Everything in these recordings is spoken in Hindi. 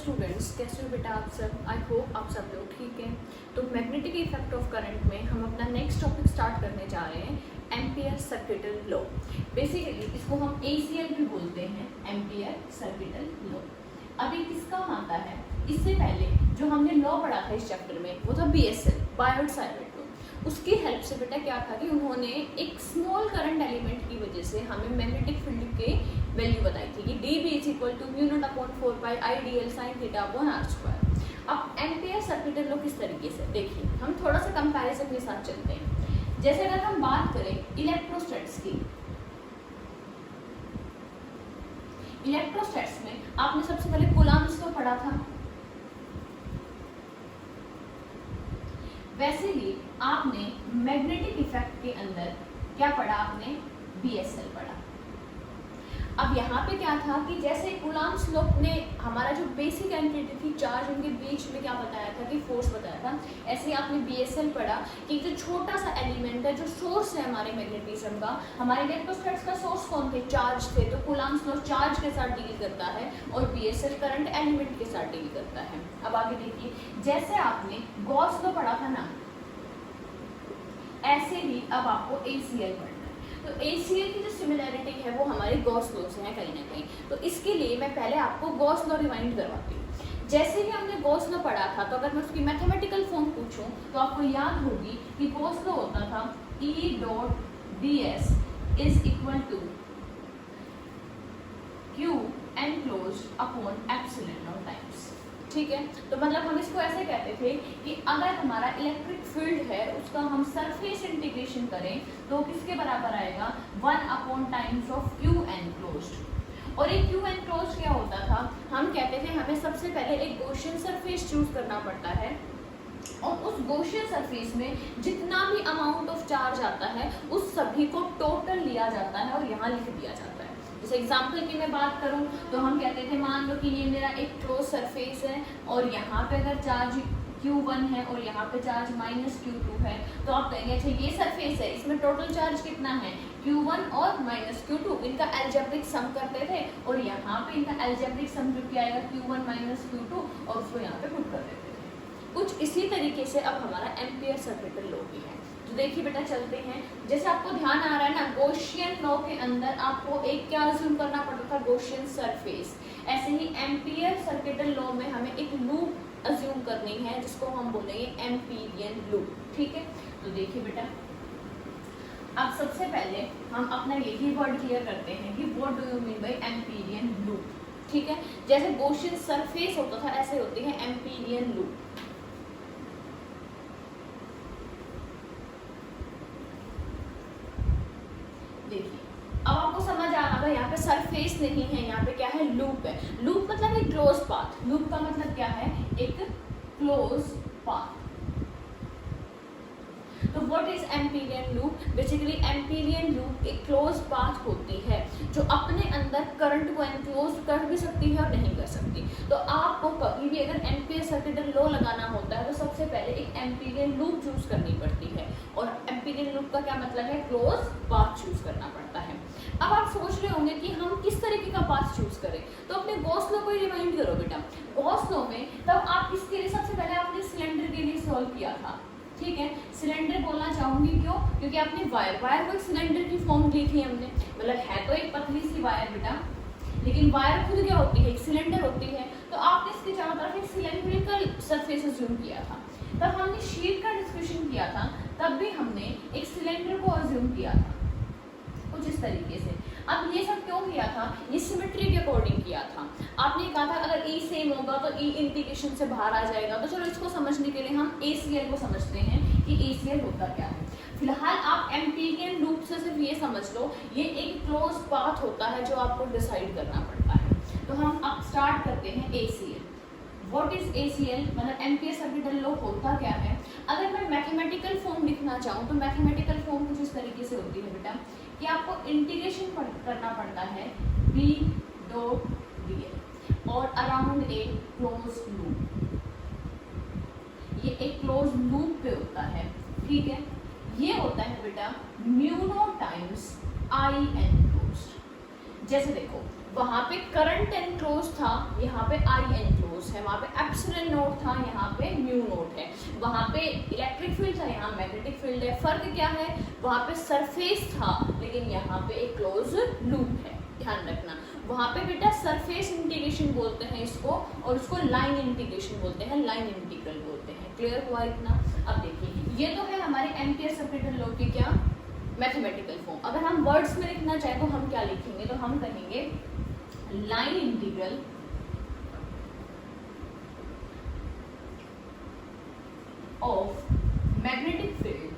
स्टूडेंट्स, कैसे हो बेटा आप सब। आई होप आप सब लोग ठीक हैं। तो मैग्नेटिक इफेक्ट ऑफ करंट में हम अपना नेक्स्ट टॉपिक स्टार्ट करने जा रहे हैं, एम्पियर सर्किटल लॉ। बेसिकली इसको हम ACL भी बोलते हैं, एम्पियर सर्किटल लॉ। अभी किसका आता है, इससे पहले जो हमने लॉ पढ़ा था इस चैप्टर में वो था BSL, बायोट-सावर्ट लॉ। उसकी हेल्प से बेटा क्या था कि उन्होंने एक स्मॉल करंट एलिमेंट की वजह से हमें मैग्नेटिक फील्ड के वैल्यू बताई थी कि dB = μ0/4π Idl/sin θ/r²। अब एम्पियर सर्किटल लॉ किस तरीके से, देखिए हम थोड़ा सा कंपैरिजन के साथ चलते हैं। जैसे अगर हम बात करें इलेक्ट्रोस्टैट्स की, इलेक्ट्रोस्टैट्स में आपने सबसे पहले कूलम्ब्स लॉ पढ़ा था। वैसे ही आपने मैग्नेटिक इफेक्ट के अंदर क्या पढ़ा, आपने BSL पढ़ा। अब यहाँ पे क्या था कि जैसे कूलम्ब्स लॉ ने हमारा जो बेसिक एंटिटी थी चार्ज, उनके बीच में क्या बताया था कि फोर्स बताया था, ऐसे ही आपने BSL पढ़ा कि जो छोटा सा एलिमेंट है, जो सोर्स है हमारे मैग्नेटिज्म का, हमारे इलेक्ट्रोस्टैट्स का सोर्स कौन थे, चार्ज थे। तो कूलम्ब्स लॉ चार्ज के साथ डील करता है और BSL करंट एलिमेंट के साथ डील करता है। अब आगे देखिए, जैसे आपने गॉस लॉ पढ़ा था ना, ऐसे ही अब आपको ACL पढ़ना है। तो ACL की जो सिमिलैरिटी है वो हमारे गॉस लॉ से है कहीं ना कहीं। तो इसके लिए मैं पहले आपको गॉस लॉ रिवाइंड करवाती हूँ। जैसे ही हमने गॉस लॉ पढ़ा था, तो अगर मैं उसकी मैथमेटिकल फॉर्म पूछूं तो आपको याद होगी कि गॉस लॉ होता था E.ds = Q enclosed upon epsilon times. ठीक है, तो मतलब हम इसको ऐसे कहते थे कि अगर हमारा इलेक्ट्रिक फील्ड है उसका हम सरफेस इंटीग्रेशन करें तो किसके बराबर आएगा, 1/टाइम्स ऑफ Q enclosed। और एक Q enclosed क्या होता था, हम कहते थे हमें सबसे पहले एक गॉसियन सरफेस चूज करना पड़ता है और उस गॉसियन सरफेस में जितना भी अमाउंट ऑफ चार्ज आता है उस सभी को टोटल लिया जाता है और यहाँ लिख दिया जाता है। जैसे एग्जाम्पल की मैं बात करूं तो हम कहते थे, मान लो कि ये मेरा एक क्लोज सरफेस है और यहाँ पे अगर चार्ज Q1 है और यहाँ पे चार्ज -Q2 है, तो आप कहेंगे अच्छा ये सरफेस है, इसमें टोटल चार्ज कितना है, Q1 और -Q2। इनका एल्जेब्रिक सम करते थे और यहाँ पे इनका एल्जेब्रिक सम जो क्या आएगा, Q1 -Q2, और उसको यहाँ पे पुट कर देते थे। कुछ इसी तरीके से अब हमारा एम्पियर सर्किटल लॉ भी है। तो देखिए बेटा चलते हैं, जैसे आपको ध्यान आ रहा है ना, गॉसियन लॉ के अंदर आपको एक क्या अज्यूम करना पड़ता था, गॉसियन सरफेस। ऐसे ही एम्पियर सर्किटल लॉ में हमें एक लूप अज्यूम करनी है जिसको हम बोलेंगे एम्पीरियन लूप। ठीक है, तो देखिए बेटा अब सबसे पहले हम अपना यही वर्ड क्लियर करते हैं कि what do you mean by Amperian loop. ठीक है, जैसे गॉसियन सरफेस होता था ऐसे होती है एम्पीरियन लूप। देखिए अब आपको समझ आ रहा है, यहाँ पे सरफेस नहीं है, यहाँ पे क्या है, लूप है। लूप मतलब एक क्लोज पाथ। लूप का मतलब क्या है, एक क्लोज पाथ। तो what is Amperian loop, basically Amperian loop एक क्लोज पाथ होती है जो अपने अंदर करंट को एनक्लोज कर भी सकती है और नहीं कर सकती। तो आपको कभी भी अगर एम्पियर सर्किटल लॉ लगाना होता है तो सबसे पहले एक एम्पीरियन लूप चूज करनी पड़ती है, और एम्पीरियन लूप का क्या मतलब है, क्लोज पाथ चूज करना पड़ता है। अब आप सोच रहे होंगे कि हम किस तरीके का पाथ चूज करें, तो अपने गॉस लॉ को रिमाइंड करो बेटा। गॉस लॉ में तब आप किसके लिए, सबसे पहले आपने सिलेंडर के लिए सॉल्व किया था। ठीक है, सिलेंडर बोलना चाहूंगी क्यों, क्योंकि आपने वायर को एक सिलेंडर की फॉर्म ली थी हमने, मतलब है तो एक पतली सी वायर बेटा, लेकिन वायर खुद क्या होती है, एक सिलेंडर होती है। तो आपने इसके चारों तरफ एक सिलेंड्रिकल सरफेस अज्यूम किया था। तब हमने शीट का डिस्कशन किया था, तब भी हमने एक सिलेंडर को अज्यूम किया था कुछ इस तरीके से। अब ये सब क्यों किया था, ये सिमेट्री के अकॉर्डिंग किया था। आपने कहा था अगर E सेम होगा तो E इंटीग्रेशन से बाहर आ जाएगा। तो चलो इसको समझने के लिए हम ACL को समझते हैं कि ACL होता क्या है। फिलहाल आप एम्पीरियन लूप से सिर्फ ये समझ लो, ये एक क्लोज पाथ होता है जो आपको डिसाइड करना पड़ता है। तो हम अब स्टार्ट करते हैं ACL। व्हाट इज ACL, मतलब एम्पियर सर्किटल लॉ होता क्या है। अगर मैं मैथमेटिकल फॉर्म लिखना चाहूँ तो मैथमेटिकल फॉर्म कुछ इस तरीके से होती है बेटा कि आपको इंटीग्रेशन करना पड़ता है B.dl और अराउंड ए क्लोज लूप। ये एक क्लोज लूप पे होता है। ठीक है, ये होता है बेटा μ0 टाइम्स I enclosed। जैसे देखो वहां पे करंट एनक्लोज था, यहाँ पे I enclosed क्लोज है, वहाँ पे एप्सिलॉन नोट था, यहाँ पे म्यू नोट है, वहाँ पे इलेक्ट्रिक फील्ड था, यहाँ मैग्नेटिक फील्ड है। फर्क क्या है, वहाँ पे सरफेस था लेकिन यहाँ पे एक क्लोज लूप है, ध्यान रखना। वहाँ पे बेटा सरफेस इंटीग्रेशन बोलते हैं इसको, और उसको लाइन इंटीग्रेशन बोलते हैं, लाइन इंटीग्रल बोलते हैं। क्लियर हुआ इतना? अब देखिए ये तो है हमारे एम्पियर सेपरेटेड लॉ की क्या मैथमेटिकल फॉर्म। अगर हम वर्ड्स में लिखना चाहे तो हम क्या लिखेंगे, तो हम कहेंगे line integral of magnetic field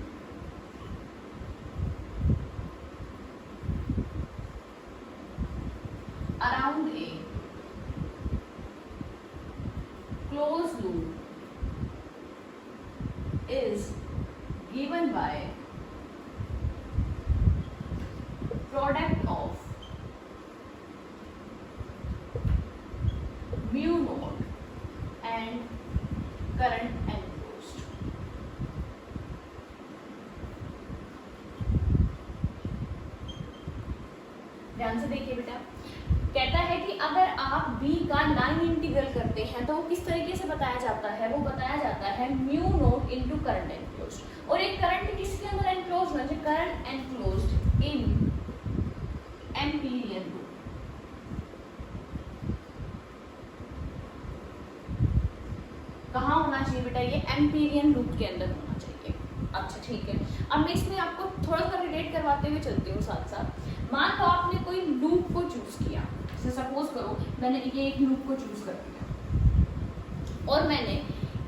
around a closed loop is given by product of mu naught and current enclosed। ध्यान से देखिए बेटा, कहता है कि अगर आप B का लाइन इंटीग्रल करते हैं तो वो किस तरीके से बताया जाता है, वो बताया जाता है mu naught into current enclosed. और एक करंट किसके अंदर एनक्लोज्ड है, करंट एनक्लोज्ड इन एम्पीरियन लूप। कहाँ होना चाहिए बेटा, ये एम्पीरियन लूप के अंदर होना चाहिए। अच्छा ठीक है, अब मैं इसमें आपको थोड़ा सा रिलेट करवाते हुए चलती हूँ साथ साथ। मान लो आपने कोई लूप को चूज किया, जैसे सपोज करो मैंने ये एक लूप को चूज कर लिया और मैंने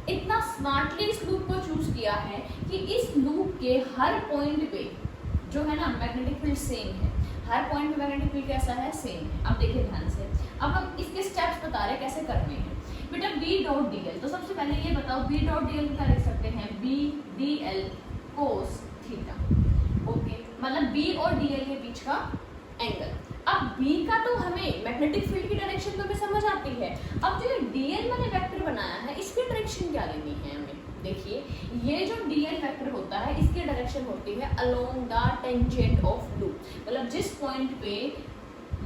इतना स्मार्टली इस लूप को चूज किया है कि इस लूप के हर पॉइंट पे जो है ना मैग्नेटिक फील्ड सेम है, हर पॉइंट पे मैग्नेटिक फील्ड कैसा है, सेम है। अब देखिए ध्यान से, अब हम इसके स्टेप्स बता रहे हैं कैसे करने हैं बेटा। बी डॉट डी एल, तो सबसे पहले ये बताओ बी डॉट डी एल क्या लिख सकते हैं, B D L cos theta. Okay, मतलब बी और डी एल के बीच का एंगल। अब B का तो हमें मैग्नेटिक फील्ड की डायरेक्शन तो हमें समझ आती है, अब जो DL मैंने वेक्टर बनाया है इसकी डायरेक्शन क्या लेनी है हमें। देखिए ये जो DL वेक्टर होता है इसकी डायरेक्शन होती है along the tangent of loop, मतलब जिस पॉइंट पे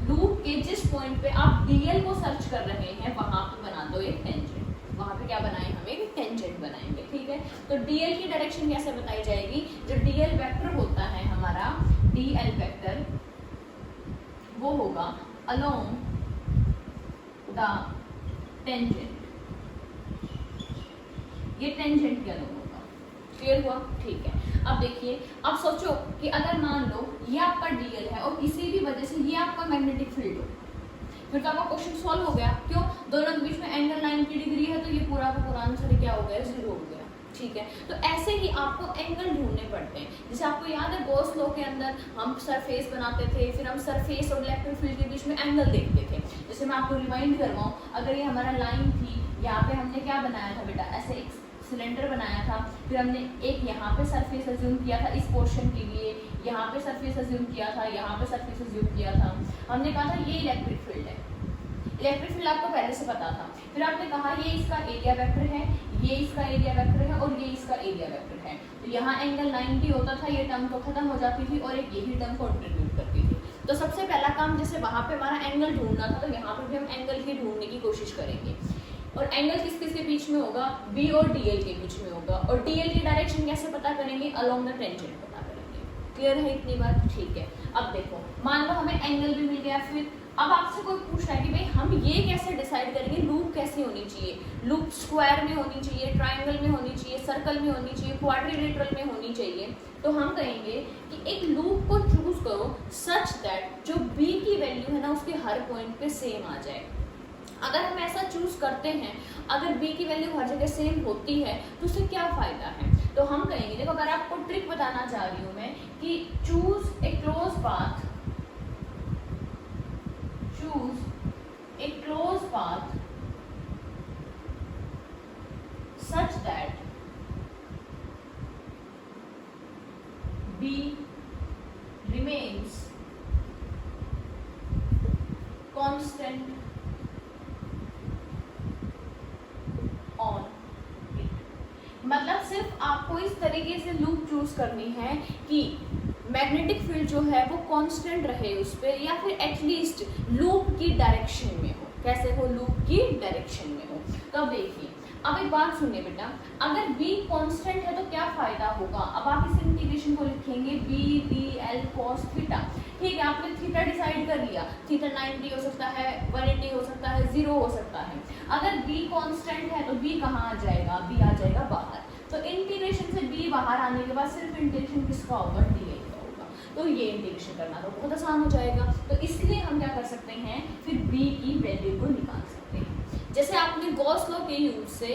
लूप के जिस पॉइंट पे आप DL को सर्च कर रहे हैं वहां पे बना दो एक टेंजेंट, वहां पे क्या बनाए हमें एक टेंजेंट बनाएंगे। ठीक है, तो DL की डायरेक्शन कैसे बताई जाएगी, जो DL वेक्टर होता है हमारा DL वेक्टर वो होगा along the tangent, ये टेंजेंट के along होगा। क्लियर हुआ? ठीक है, अब देखिए, अब सोचो कि अगर मान लो ये आपका DL है और किसी भी वजह से ये आपका मैग्नेटिक फील्ड हो, फिर तो आपका क्वेश्चन सॉल्व हो गया। क्यों? दोनों के बीच में एंगल 90 डिग्री है तो ये पूरा का पूरा आंसर क्या हो गया, 0 हो गया। ठीक है, तो ऐसे ही आपको एंगल ढूंढने पड़ते हैं। जैसे आपको याद है गॉस लॉ के अंदर हम सरफेस बनाते थे, फिर हम सरफेस और इलेक्ट्रिक फील्ड के बीच में एंगल देखते थे। जैसे मैं आपको रिमाइंड करवाऊं, अगर ये हमारा लाइन थी, यहाँ पे हमने क्या बनाया था बेटा, ऐसे एक सिलेंडर बनाया था, फिर हमने एक यहाँ पे सरफेस अज्यूम किया था इस पोर्शन के लिए, यहाँ पे सरफेस अज्यूम किया था, यहाँ पे सरफेस अज्यूम किया था। हमने कहा था ये इलेक्ट्रिक फील्ड है, इलेक्ट्रिक फील्ड आपको पहले से पता था। फिर आपने कहा ये इसका एरिया वेक्टर है, ये इसका एरिया वेक्टर है और ये इसका एरिया वेक्टर है। तो यहाँ एंगल 90 होता था, ये टर्म तो खत्म हो जाती थी और एक यही टर्म कंट्रीब्यूट करती थी। तो सबसे पहला काम जैसे वहाँ पे हमारा एंगल ढूंढना था, तो यहाँ पे भी हम एंगल ही ढूंढने की कोशिश करेंगे। और एंगल किस किस के बीच में होगा, बी और DL के बीच में होगा। और DL की डायरेक्शन कैसे पता करेंगे, अलोंग द टेंजेंट पता करेंगे। क्लियर है इतनी बात? ठीक है, अब देखो मान लो हमें एंगल भी मिल गया, फिर अब आपसे कोई पूछ रहा है कि भाई हम ये कैसे डिसाइड करेंगे लूप कैसी होनी चाहिए, लूप स्क्वायर में होनी चाहिए, ट्राइंगल में होनी चाहिए, सर्कल में होनी चाहिए, क्वाड्रिलेटरल में होनी चाहिए। तो हम कहेंगे कि एक लूप को चूज करो सच दैट जो B की वैल्यू है ना उसके हर पॉइंट पे सेम आ जाए। अगर हम ऐसा चूज करते हैं, अगर B की वैल्यू हर जगह सेम होती है तो उससे क्या फायदा है। तो हम कहेंगे, देखो अगर आपको ट्रिक बताना चाह रही हूँ मैं कि choose a close path, choose a close path such that B remains constant on it। मतलब सिर्फ आपको इस तरीके से लूप चूज करनी है कि मैग्नेटिक फील्ड जो है वो कांस्टेंट रहे उस पर, या फिर एटलीस्ट लूप की डायरेक्शन में हो। कैसे हो, लूप की डायरेक्शन में हो। अब देखिए, अब एक बात सुनिए बेटा, अगर b कांस्टेंट है तो क्या फायदा होगा। अब आप इस इंटीग्रेशन को लिखेंगे b dl cos थीटा। ठीक है, आपने थीटा डिसाइड कर लिया, थीटा 90 हो सकता है, 180 हो सकता है, 0 हो सकता है। अगर b कांस्टेंट है तो b कहाँ आ जाएगा, b आ जाएगा बाहर। तो इंटीग्रेशन से b बाहर आने के बाद सिर्फ इंटीग्रेशन किसका होगा, dl का होगा। तो ये इंटीग्रेशन करना तो बहुत आसान हो जाएगा। तो इसलिए हम क्या कर सकते हैं, फिर b की वैल्यू को निकाल सकते हैं। जैसे आपने गॉस लॉ के यूज से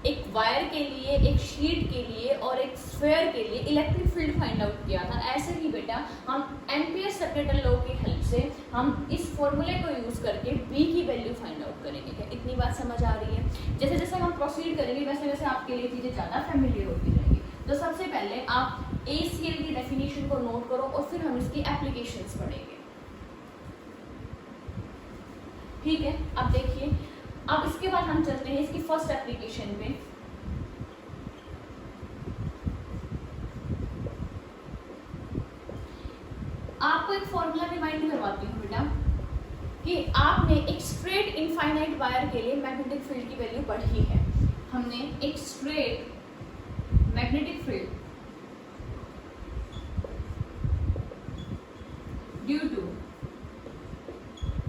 एक वायर के लिए, एक शीट के लिए और एक स्फीयर के लिए इलेक्ट्रिक फील्ड फाइंड आउट किया था, ऐसे ही बेटा हम एम्पियर सर्किटल लॉ की हेल्प से हम इस फॉर्मूले को यूज करके b की वैल्यू फाइंड आउट करेंगे। क्या इतनी बात समझ आ रही है। जैसे जैसे हम प्रोसीड करेंगे वैसे वैसे आपके लिए चीजें ज्यादा फैमिलियर होती जाएंगी। तो सबसे पहले आप ACL की डेफिनेशन को नोट करो और फिर हम इसकी एप्लीकेशंस पढ़ेंगे। ठीक है, अब देखिए, अब इसके बाद हम चलते हैं इसकी फर्स्ट एप्लीकेशन पे। आपको एक फॉर्मूला रिमाइंड करवाती हूँ बेटा कि आपने एक स्ट्रेट इनफाइनाइट वायर के लिए मैग्नेटिक फील्ड की वैल्यू पढ़ी है। हमने एक straight magnetic field due to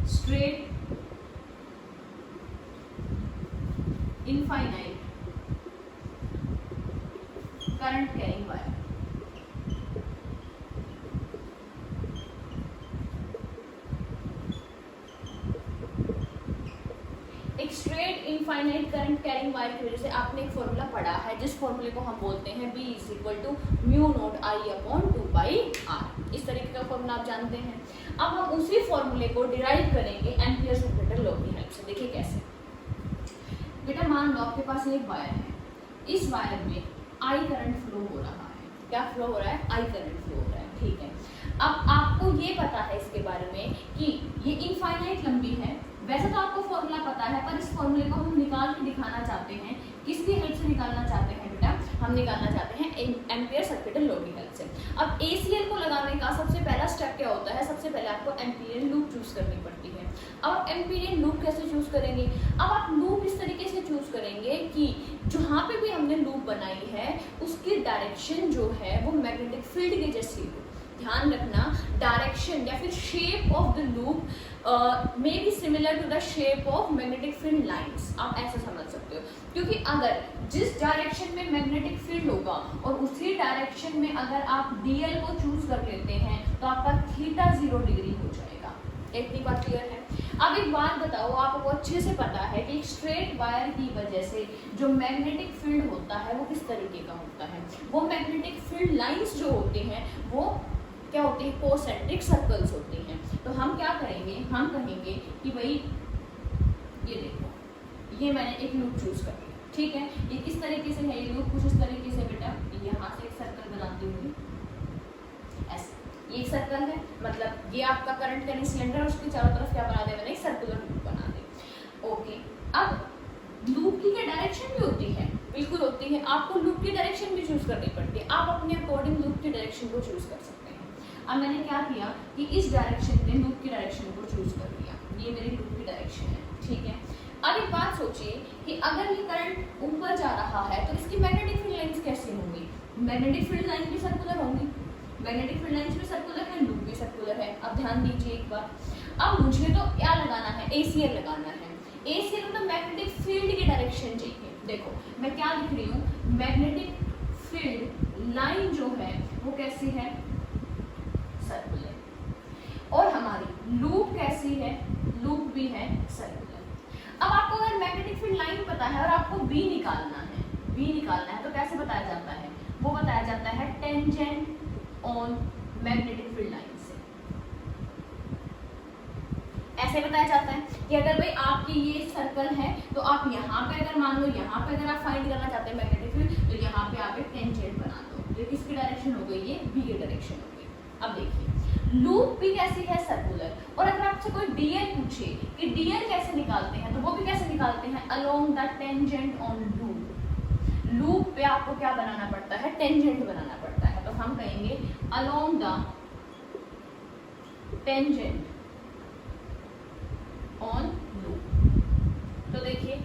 straight infinite current carrying wire, एक straight infinite current carrying wire की वजह से आपने एक फॉर्मूला पढ़ा है जिस फॉर्मूले को हम बोलते हैं B = μ0I/2πr। इस तरीके का फॉर्मूला आप जानते हैं। अब हम उसी फॉर्मूले को डिराइव करेंगे एम्पियर सर्किटल लॉ की हेल्प से। देखिए कैसे। बेटा मान लो आपके पास एक वायर है, इस वायर में I करंट फ्लो हो रहा है। क्या फ्लो हो रहा है, I करंट फ्लो हो रहा है। ठीक है, अब आपको ये पता है इसके बारे में कि ये इनफाइनाइट लंबी है। वैसे तो आपको फॉर्मूला पता है, पर इस फॉर्मूले को हम निकाल के दिखाना चाहते हैं। किसकी हेल्प से निकालना चाहते हैं बेटा, हम निकालना चाहते हैं एम्पियर सर्किटल लॉ की हेल्प से। अब ACL को लगाने का सबसे पहला स्टेप क्या होता है, सबसे पहले आपको एम्पीरियन लूप चूज करनी पड़ती है। अब आप एम्पीरियन लूप कैसे चूज करेंगे, अब आप लूप इस तरीके से चूज करेंगे कि जहाँ पे भी हमने लूप बनाई है उसकी डायरेक्शन जो है वो मैग्नेटिक फील्ड के जैसी हो। ध्यान रखना, डायरेक्शन या फिर shape of the loop may be similar to the shape of magnetic field lines. आप ऐसा समझ सकते हो, क्योंकि अगर जिस डायरेक्शन में मैग्नेटिक फील्ड होगा और उसी डायरेक्शन में अगर आप DL को चूज कर लेते हैं तो आपका थीटा 0 डिग्री हो जाएगा। इतनी बात क्लियर है। अब एक बात बताओ, आपको अच्छे से पता है कि एक स्ट्रेट वायर की वजह से जो मैग्नेटिक फील्ड होता है वो किस तरीके का होता है। वो मैग्नेटिक फील्ड लाइंस जो होती हैं वो क्या होती है, कोसेंट्रिक सर्कल्स होती हैं। तो हम क्या करेंगे, हम कहेंगे कि भाई ये देखो, ये मैंने एक लूप चूज कर लिया। ठीक है, ये किस तरीके से है, ये लूप कुछ इस तरीके से बेटा, यहाँ से एक सर्कल बनाती हूँ ऐसे। ये एक सर्कल है, मतलब ये आपका करंट कैरिंग सिलेंडर है, उसके चारों तरफ क्या बना दिया मैंने, एक सर्कुलर लूप बना दी। ओके, अब लूप की क्या डायरेक्शन भी होती है, बिल्कुल होती है। आपको लूप की डायरेक्शन भी चूज करनी पड़ती है। आप अपने अकॉर्डिंग लूप की डायरेक्शन को चूज कर सकते हैं। अब मैंने क्या किया कि इस डायरेक्शन में लूप की डायरेक्शन को चूज कर लिया, ये मेरी लूप की डायरेक्शन है। ठीक है, अब एक बात सोचिए कि अगर ये करंट ऊपर जा रहा है तो इसकी मैग्नेटिक फील्ड लाइंस कैसी होंगी, मैग्नेटिक फील्ड लाइन भी सर्कुलर होंगी। मैग्नेटिक फील्ड लाइंस भी सर्कुलर है, लूप भी सर्कुलर है। अब ध्यान दीजिए एक बार, अब मुझे तो क्या लगाना है, ACL लगाना है। ACL मतलब मैग्नेटिक फील्ड की डायरेक्शन चाहिए। देखो मैं क्या लिख रही हूँ, मैग्नेटिक फील्ड लाइन जो है वो कैसी है, सर्कुलर। और हमारी लूप कैसी है, लूप भी है सर्कुलर। अब आपको अगर मैग्नेटिक फील्ड लाइन पता है और आपको B निकालना है तो कैसे बताया जाता है, वो बताया जाता है tangent on magnetic field line से। ऐसे बताया जाता है कि अगर भाई आपकी ये सर्कल है तो आप यहाँ पे अगर मान लो, यहाँ पे अगर आप फाइंड करना चाहते हैं मैग्नेटिक फील्ड, तो यहाँ पे आप एक टेंजेंट बना दो। ये किसकी डायरेक्शन हो गई, ये B की डायरेक्शन हो गई। अब देखिए लूप भी कैसी है, सर्कुलर। और अगर आपसे कोई DL पूछे कि DL कैसे निकालते हैं, तो वो भी कैसे निकालते हैं, along the tangent on loop. Loop पे आपको क्या बनाना पड़ता है, टेंजेंट बनाना पड़ता है। तो हम कहेंगे along the tangent on loop. तो देखिए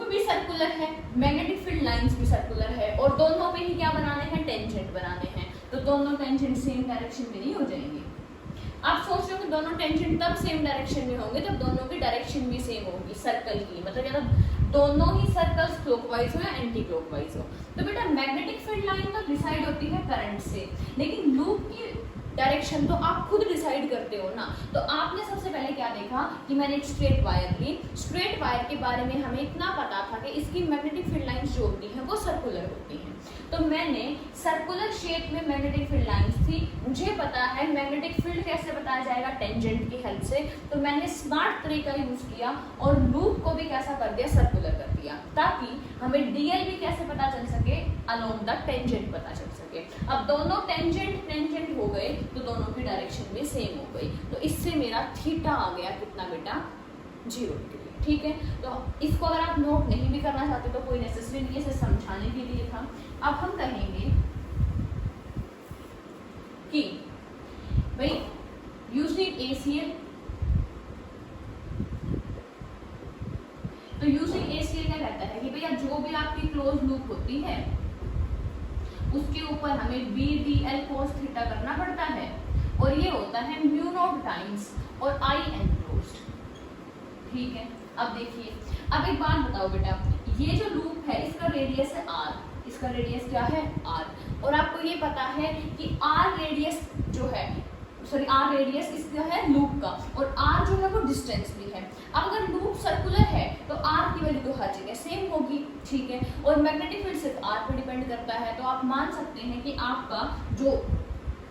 भी सर्कुलर है, मैग्नेटिक फील्ड लाइंस भी सर्कुलर है, और दोनों पे ही क्या बनाने हैं, टेंजेंट बनाने हैं, तो दोनों टेंजेंट सेम डायरेक्शन में नहीं हो जाएंगे। आप सोच रहे हो कि दोनों टेंजेंट तब सेम डायरेक्शन में होंगे जब दोनों की डायरेक्शन भी सेम होगी सर्कल की, मतलब या तो दोनों ही सर्कल्स क्लॉकवाइज हो या एंटी क्लॉकवाइज हो। तो बेटा मैग्नेटिक फील्ड लाइन तो डिसाइड होती है करंट से, लेकिन लूप की डायरेक्शन तो आप खुद डिसाइड करते हो ना। तो आपने सबसे पहले क्या देखा कि मैंने एक स्ट्रेट वायर ली, स्ट्रेट वायर के बारे में हमें इतना पता था कि इसकी मैग्नेटिक फील्ड लाइंस जो होती हैं वो सर्कुलर होती हैं, तो मैंने सर्कुलर शेप में मैग्नेटिक फील्ड लाइंस थी, मुझे पता है मैग्नेटिक फील्ड कैसे बताया जाएगा, टेंजेंट की हेल्प से, तो मैंने स्मार्ट तरीका यूज किया और लूप को भी कैसा कर दिया, सर्कुलर कर दिया, ताकि हमें डीएल भी कैसे पता चल सके, अलोंग द टेंजेंट पता चल सके। अब दोनों टेंजेंट टेंजेंट हो गए तो दोनों की डायरेक्शन भी सेम हो गई, तो इससे मेरा थीटा आ गया कितना बेटा, 0 डिग्री। ठीक है, तो इसको अगर आप नोट नहीं भी करना चाहते तो कोई नेसेसरी नहीं है, इसे समझाने के लिए था। अब हम कहेंगे कि भाई यूजिंग ACL, तो यूजिंग ACL क्या कहता है कि भैया जो भी आपकी क्लोज लूप होती है उसके ऊपर हमें BDL cos थीटा करना पड़ता है, और ये होता है म्यू नॉट टाइम्स और I एनक्लोज्ड। ठीक है, अब देखिए, अब एक बात बताओ बेटा, ये जो लूप है इसका रेडियस है R, इसका रेडियस क्या है R, और आपको ये पता है कि R रेडियस जो है, सॉरी R रेडियस इसका है लूप का, और R जो है वो डिस्टेंस भी है। अब अगर लूप सर्कुलर है तो R की वैल्यू तो हर जगह सेम होगी, ठीक है, और मैग्नेटिक फील्ड सिर्फ R पर डिपेंड करता है, तो आप मान सकते हैं कि आपका जो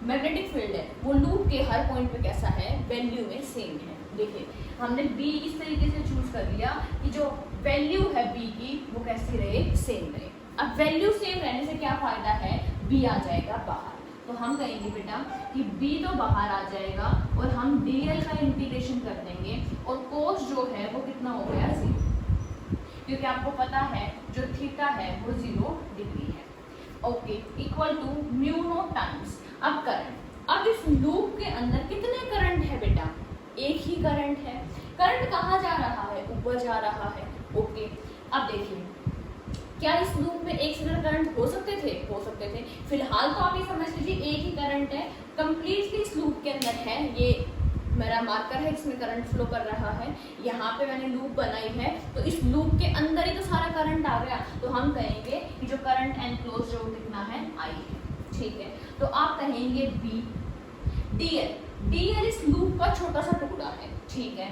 मैग्नेटिक फील्ड है वो लूप के हर पॉइंट पे कैसा है, वैल्यू में सेम है। देखिए हमने B इस तरीके से चूज कर लिया कि जो वैल्यू है B की वो कैसी रहे, सेम रहे। अब वैल्यू सेम रहने से क्या फायदा है, B आ जाएगा बाहर, तो हम कहेंगे बेटा कि B तो बाहर आ जाएगा और हम DL का इंटीग्रेशन कर देंगे, और कोस जो है वो कितना हो गया, 0, क्योंकि आपको पता है जो थीटा है वो 0 डिग्री है। Okay, equal to mu naught times, अब करंट, अब इस लूप के अंदर कितने करंट है बेटा, एक ही करंट है, करंट कहाँ जा रहा है, ऊपर जा रहा है। ओके, अब देखिए क्या इस लूप में एक सिंगल करंट हो सकते थे, हो सकते थे, फिलहाल तो आप ये समझ लीजिए एक ही करंट है, कंप्लीटली इस लूप के अंदर है, ये मेरा मार्कर है इसमें करंट फ्लो कर रहा है, यहाँ पे मैंने लूप बनाई है, तो इस लूप के अंदर ही तो सारा करंट आ गया, तो हम कहेंगे कि जो करंट एनक्लोज जो कितना है, I है। ठीक है, तो आप कहेंगे B, DL इस लूप का छोटा सा टुकड़ा है, ठीक है,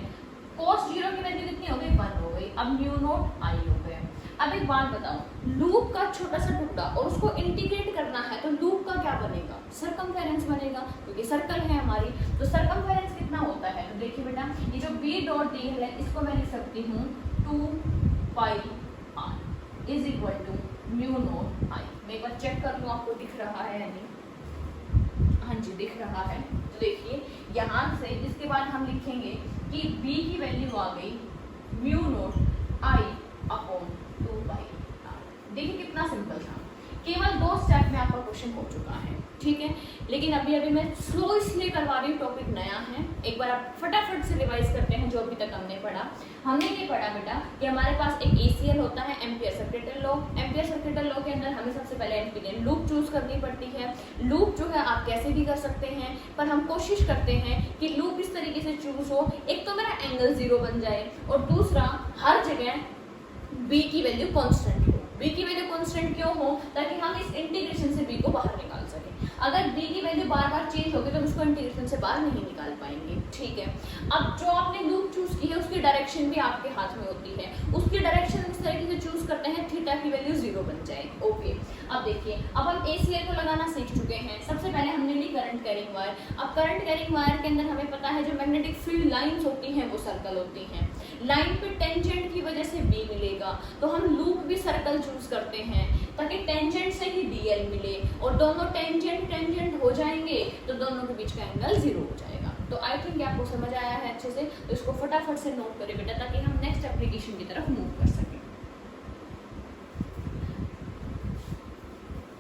cos 0 की वैल्यू कितनी हो गई, 1 हो गई, अब म्यू नॉट I हो गया। अब एक बात बताओ, लूप का छोटा सा टुकड़ा और उसको इंटीग्रेट करना है तो लूप का क्या बनेगा, सर्कमफेरेंस बनेगा, क्योंकि सर्कल है हमारी, तो सर्कमफेरेंस कितना होता है, तो देखिए बेटा ये जो B डॉट DL है इसको मैं लिख सकती हूँ 2πr is equal to mu naught I। मैं एक बार चेक कर लूँ आपको दिख रहा है या नहीं, हाँ जी दिख रहा है। तो देखिए यहाँ से इसके बाद हम लिखेंगे कि B की वैल्यू आ गई mu naught I upon 2πr। देखिए कितना सिंपल था, केवल 2 स्टेप में आपका क्वेश्चन हो चुका है। ठीक है, लेकिन अभी मैं स्लो इसलिए करवा रही हूँ, टॉपिक नया है, एक बार आप फटाफट से रिवाइज करते हैं जो अभी तक हमने पढ़ा। हमने ये पढ़ा बेटा कि हमारे पास एक ACL होता है, ampere circuital law. Ampere circuital law के अंदर हमें सबसे पहले एम्पीरियन लूप चूज करनी पड़ती है। लूप जो है आप कैसे भी कर सकते हैं, पर हम कोशिश करते हैं कि लूप इस तरीके से चूज हो, एक तो मेरा एंगल 0 बन जाए, और दूसरा हर जगह B की वैल्यू कांस्टेंट हो। B की वैल्यू कांस्टेंट क्यों हो, ताकि हम इस इंटीग्रेशन से B को बाहर निकाल सकें। अगर B की वैल्यू बार बार चेंज होगी तो हम उसको इंटीग्रेशन से बाहर नहीं निकाल पाएंगे। ठीक है, अब जो आपने लूप चूज की है उसकी डायरेक्शन भी आपके हाथ में होती है, उसकी डायरेक्शन इस तरीके से चूज करते हैं थीटा की वैल्यू 0 बन जाए। ओके, अब देखिए अब हम ACL को लगाना सीख चुके हैं। सबसे पहले हमने ली करंट कैरिंग वायर। अब करंट कैरिंग वायर के अंदर हमें पता है जो मैग्नेटिक फील्ड लाइंस होती हैं वो सर्कल होती हैं, लाइन पे टेंजेंट की वजह से B मिलेगा, तो हम लूप भी सर्कल चूज करते हैं ताकि टेंजेंट से ही DL मिले, और दोनों टेंजेंट हो जाएंगे तो दोनों के बीच का एंगल 0 हो जाएगा। तो आई थिंक आपको समझ आया है अच्छे से, तो इसको फटाफट से नोट करें बेटा ताकि हम नेक्स्ट एप्लीकेशन की तरफ मूव कर सकें।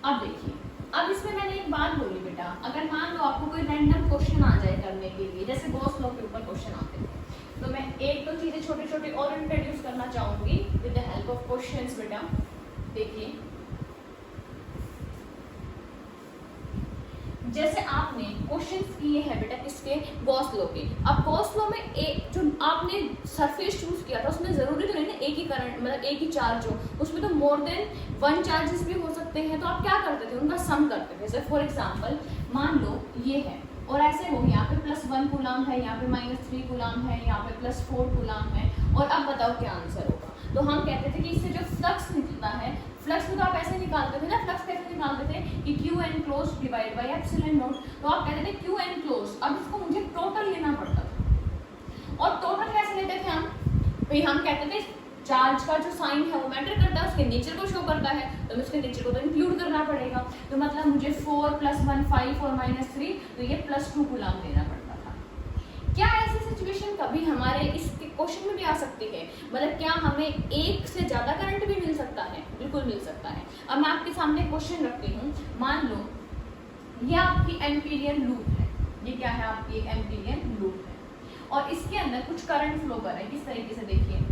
अब देखिए, अब इसमें मैंने एक बात बोली बेटा, अगर मान लो आपको कोई रैंडम क्वेश्चन आ जाए करने के लिए, जैसे गॉस लॉ के ऊपर क्वेश्चन आते हैं, तो मैं एक दो चीजें छोटी छोटी और इंट्रोड्यूस करना चाहूंगी with the help help of questions बेटा देखिए, जैसे आपने क्वेश्चंस किए हैं बेटा किसके, गॉस लॉ के। अब गॉस लॉ में एक जो आपने सरफेस चूज किया था उसमें जरूरी तो नहीं ना एक ही करंट मतलब एक ही चार्ज हो, उसमें तो मोर देन वन चार्जेस भी हो सकते हैं। तो आप क्या करते थे, उनका सम करते थे। जैसे फॉर एग्जांपल मान लो ये है और ऐसे हो, यहाँ पे +1 कूलम है, यहाँ पे -3 कूलम है, यहाँ पे +4 कूलम है, और अब बताओ क्या आंसर होगा। तो हम कहते थे कि इससे जो फ्लक्स निकलता है, फ्लक्स में तो आप ऐसे निकालते थे ना, फ्लक्स कैसे निकालते थे कि Q enclosed divide by epsilon not. तो आप कहते थे क्यू एनक्लोज्ड, अब इसको मुझे टोटल लेना पड़ता था। और टोटल कैसे लेते थे हम, भाई हम कहते थे चार्ज का जो साइन है वो मैटर करता है, उसके नेचर को शो करता है, तो उसके नेचर को तो इंक्लूड करना पड़ेगा। तो मतलब मुझे 4 + 1 5 और -3, तो ये +2 कूलम लेना पड़ता था। क्या ऐसी सिचुएशन कभी हमारे इस क्वेश्चन में भी आ सकती है, मतलब क्या हमें एक से ज्यादा करंट भी मिल सकता है? बिल्कुल मिल सकता है। अब मैं आपके सामने क्वेश्चन रखती हूँ, मान लो ये आपकी एम्पीरियन लूप है, ये क्या है आपकी एक एम्पीरियन लूप है, और इसके अंदर कुछ करंट फ्लो कर रहा है। किस तरीके से देखिए,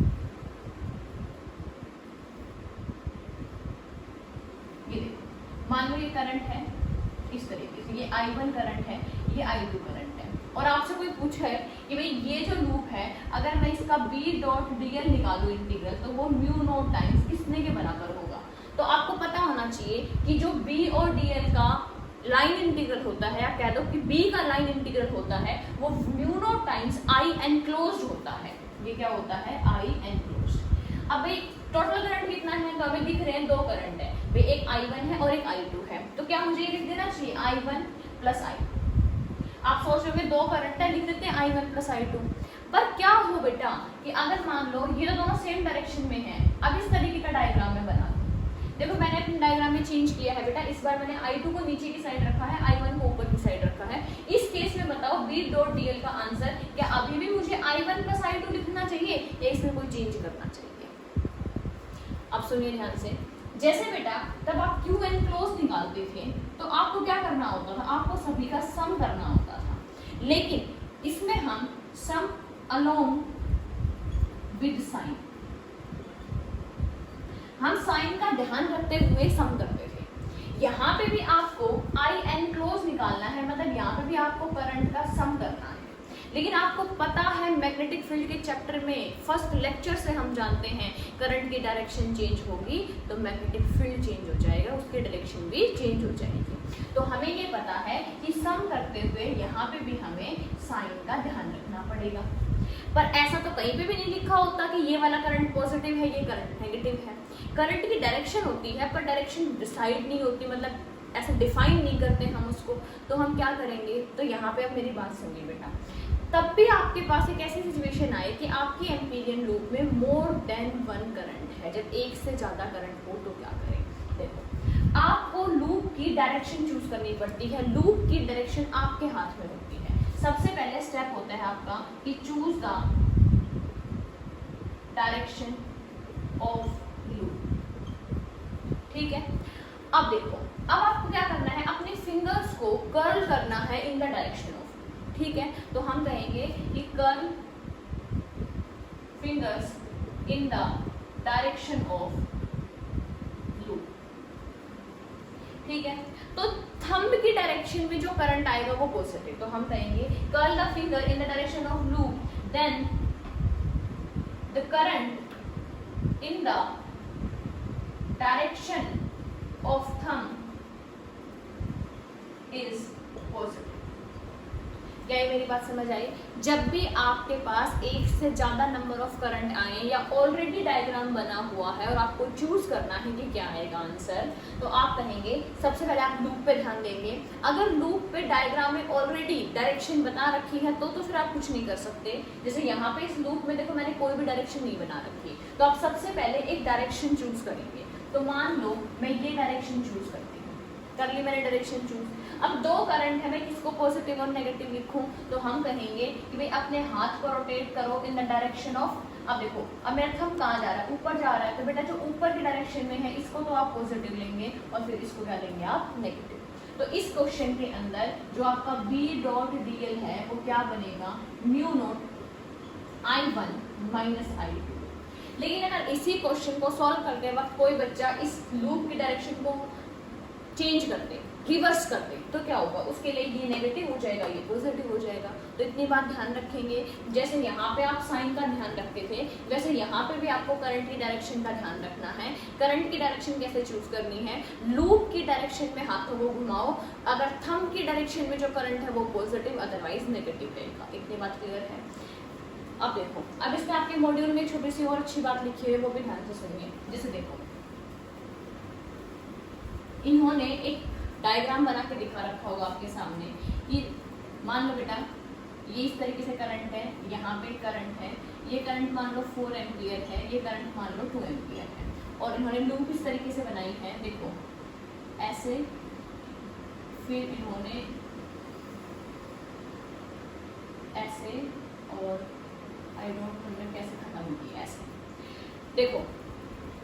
ये देखो, मान लो ये करंट है इस तरीके से, ये I1 करंट है, ये I2 करंट है, और आपसे कोई पूछे कि भाई ये जो लूप है अगर मैं इसका B.dl निकालूं इंटीग्रल, तो वो μ0 टाइम्स कितने के बराबर होगा। तो आपको पता होना चाहिए कि जो B और dl का लाइन इंटीग्रल होता है, या कह दो कि B का लाइन इंटीग्रल होता है, वो μ0 टाइम्स I एनक्लोज्ड होता है। ये क्या होता है, I एनक्लोज्ड। अब भाई टोटल करंट कितना है, तो हमें दिख रहे हैं 2 करंट है भाई, एक I1 है और एक I2 है। तो क्या मुझे ये लिख देना चाहिए I1 + I2। आप सोच रहे हो 2 करंट है, लिख देते हैं I1 + I2। पर क्या हो बेटा कि अगर मान लो ये तो दोनों सेम डायरेक्शन में है, अब इस तरीके का डायग्राम में बना दो। देखो मैंने अपने डायग्राम में चेंज किया है बेटा, इस बार मैंने I2 को नीचे की साइड रखा है, I1 को ऊपर की साइड रखा है। इस केस में बताओ B.dl का आंसर क्या अभी भी मुझे I1 + I2 लिखना चाहिए या इसमें कोई चेंज करना चाहिए? अब सुनिए ध्यान से, जैसे बेटा तब आप क्यू एनक्लोज निकालते थे तो आपको क्या करना होता था, आपको सभी का सम करना होता था, लेकिन इसमें हम सम अलोंग विद साइन, हम साइन का ध्यान रखते हुए सम करते थे। यहाँ पे भी आपको आई एनक्लोज निकालना है, मतलब यहाँ पे भी आपको करंट का सम करना है। लेकिन आपको पता है मैग्नेटिक फील्ड के चैप्टर में फर्स्ट लेक्चर से हम जानते हैं करंट की डायरेक्शन चेंज होगी तो मैग्नेटिक फील्ड चेंज हो जाएगा, उसकी डायरेक्शन भी चेंज हो जाएगी। तो हमें ये पता है कि सम करते हुए यहाँ पे भी हमें साइन का ध्यान रखना पड़ेगा। पर ऐसा तो कहीं पे भी नहीं लिखा होता कि ये वाला करंट पॉजिटिव है, ये करंट नेगेटिव है। करंट की डायरेक्शन होती है पर डायरेक्शन डिसाइड नहीं होती, मतलब ऐसे डिफाइन नहीं करते हम उसको। तो हम क्या करेंगे, तो यहाँ पे अब मेरी बात सुनिए बेटा, तब भी आपके पास एक ऐसी सिचुएशन आए कि आपकी एम्पीरियन लूप में मोर देन वन करंट है, जब एक से ज़्यादा करंट हो तो क्या करें। देखो आपको लूप की डायरेक्शन चूज करनी पड़ती है, लूप की डायरेक्शन आपके हाथ में होती है। सबसे पहले स्टेप होता है आपका कि choose the direction of loop, ठीक है। अब देखो, अब आपको क्या करना है, अपने फिंगर्स को कर्ल करना है इन द डायरेक्शन ऑफ, ठीक है। तो हम कहेंगे कि curl fingers in the direction of loop, ठीक है। तो थंब की डायरेक्शन में जो करंट आएगा वो पॉजिटिव, तो हम कहेंगे curl the finger in the direction of loop, then the current in the direction of thumb is positive। क्या ये मेरी बात समझ आई? जब भी आपके पास एक से ज्यादा नंबर ऑफ करंट आए या ऑलरेडी डायग्राम बना हुआ है और आपको चूज करना है कि क्या आएगा आंसर, तो आप कहेंगे सबसे पहले आप लूप पे ध्यान देंगे। अगर लूप पे डायग्राम में ऑलरेडी डायरेक्शन बना रखी है तो फिर आप कुछ नहीं कर सकते। जैसे यहाँ पे इस लूप में देखो मैंने कोई भी डायरेक्शन नहीं बना रखी, तो आप सबसे पहले एक डायरेक्शन चूज करेंगे। तो मान लो मैं ये डायरेक्शन चूज करती हूँ, कर ली मैंने डायरेक्शन चूज। अब 2 करंट है, मैं किसको पॉजिटिव और नेगेटिव लिखूं, तो हम कहेंगे कि भाई अपने हाथ को रोटेट करो इन द डायरेक्शन ऑफ, अब देखो अब मेरा थंब कहाँ जा रहा है, ऊपर जा रहा है, तो बेटा जो ऊपर की डायरेक्शन में है इसको तो आप पॉजिटिव लेंगे और फिर इसको क्या लेंगे आप नेगेटिव। तो इस क्वेश्चन के अंदर जो आपका B.dl है वो क्या बनेगा, μ0 I1 - I2। लेकिन अगर इसी क्वेश्चन को सॉल्व करते वक्त कोई बच्चा इस लूप की डायरेक्शन को चेंज कर दे, रिवर्स कर दे, तो क्या होगा, उसके लिए ये नेगेटिव हो जाएगा, ये पॉजिटिव हो जाएगा। तो इतनी बात ध्यान रखेंगे। जैसे यहाँ पे आप साइन का ध्यान रखते थे, वैसे यहाँ पे भी आपको करंट की डायरेक्शन का ध्यान रखना है। करंट की डायरेक्शन कैसे चूज करनी है, लूप की डायरेक्शन में हाथों को घुमाओ, अगर थंब की डायरेक्शन में जो करंट है वो पॉजिटिव, अदरवाइज नेगेटिव रहेगा। इतनी बात क्लियर है। अब देखो, अब इसमें आपके मॉड्यूल में छोटी सी और अच्छी बात लिखी है, वो भी ध्यान से सुनिए। जैसे देखो, इन्होंने एक डायग्राम बना के दिखा रखा होगा आपके सामने कि मान लो बेटा ये इस तरीके से करंट है, यहाँ पे करंट है, ये करंट मान लो 4 एम्पियर है, ये करंट मान लो 2 एम्पियर है, और इन्होंने लूप इस तरीके से बनाई है, देखो ऐसे, फिर इन्होंने ऐसे, और आई डोंट नो कैसे खत्म किया ऐसे। देखो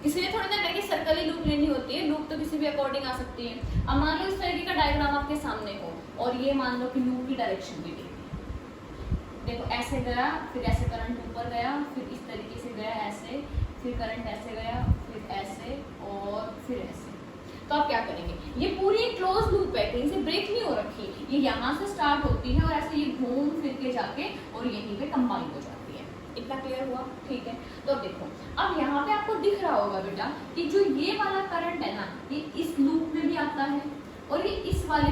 किसी ने थोड़ी ना कहा कि सर्कल ही लूप लेनी होती है, लूप तो किसी भी अकॉर्डिंग आ सकती है। अब मान लो इस तरीके का डायग्राम आपके सामने हो, और ये मान लो कि लूप की डायरेक्शन भी देखो ऐसे गया, फिर ऐसे करंट ऊपर गया, फिर इस तरीके से गया ऐसे, फिर करंट ऐसे गया, फिर ऐसे, और फिर ऐसे। तो आप क्या करेंगे, ये पूरी क्लोज लूप है, कहीं से ब्रेक नहीं हो रखी, ये यहाँ से स्टार्ट होती है और ऐसे ये घूम फिर के जाके और यहीं पे कंबाइन हो जाती है। इतना क्लियर हुआ, ठीक है। तो देखो अब यहाँ पे आपको दिख रहा होगा बेटा कि जो ये वाला करंट है ना, ये इस लूप में भी आता है और ये इस वाले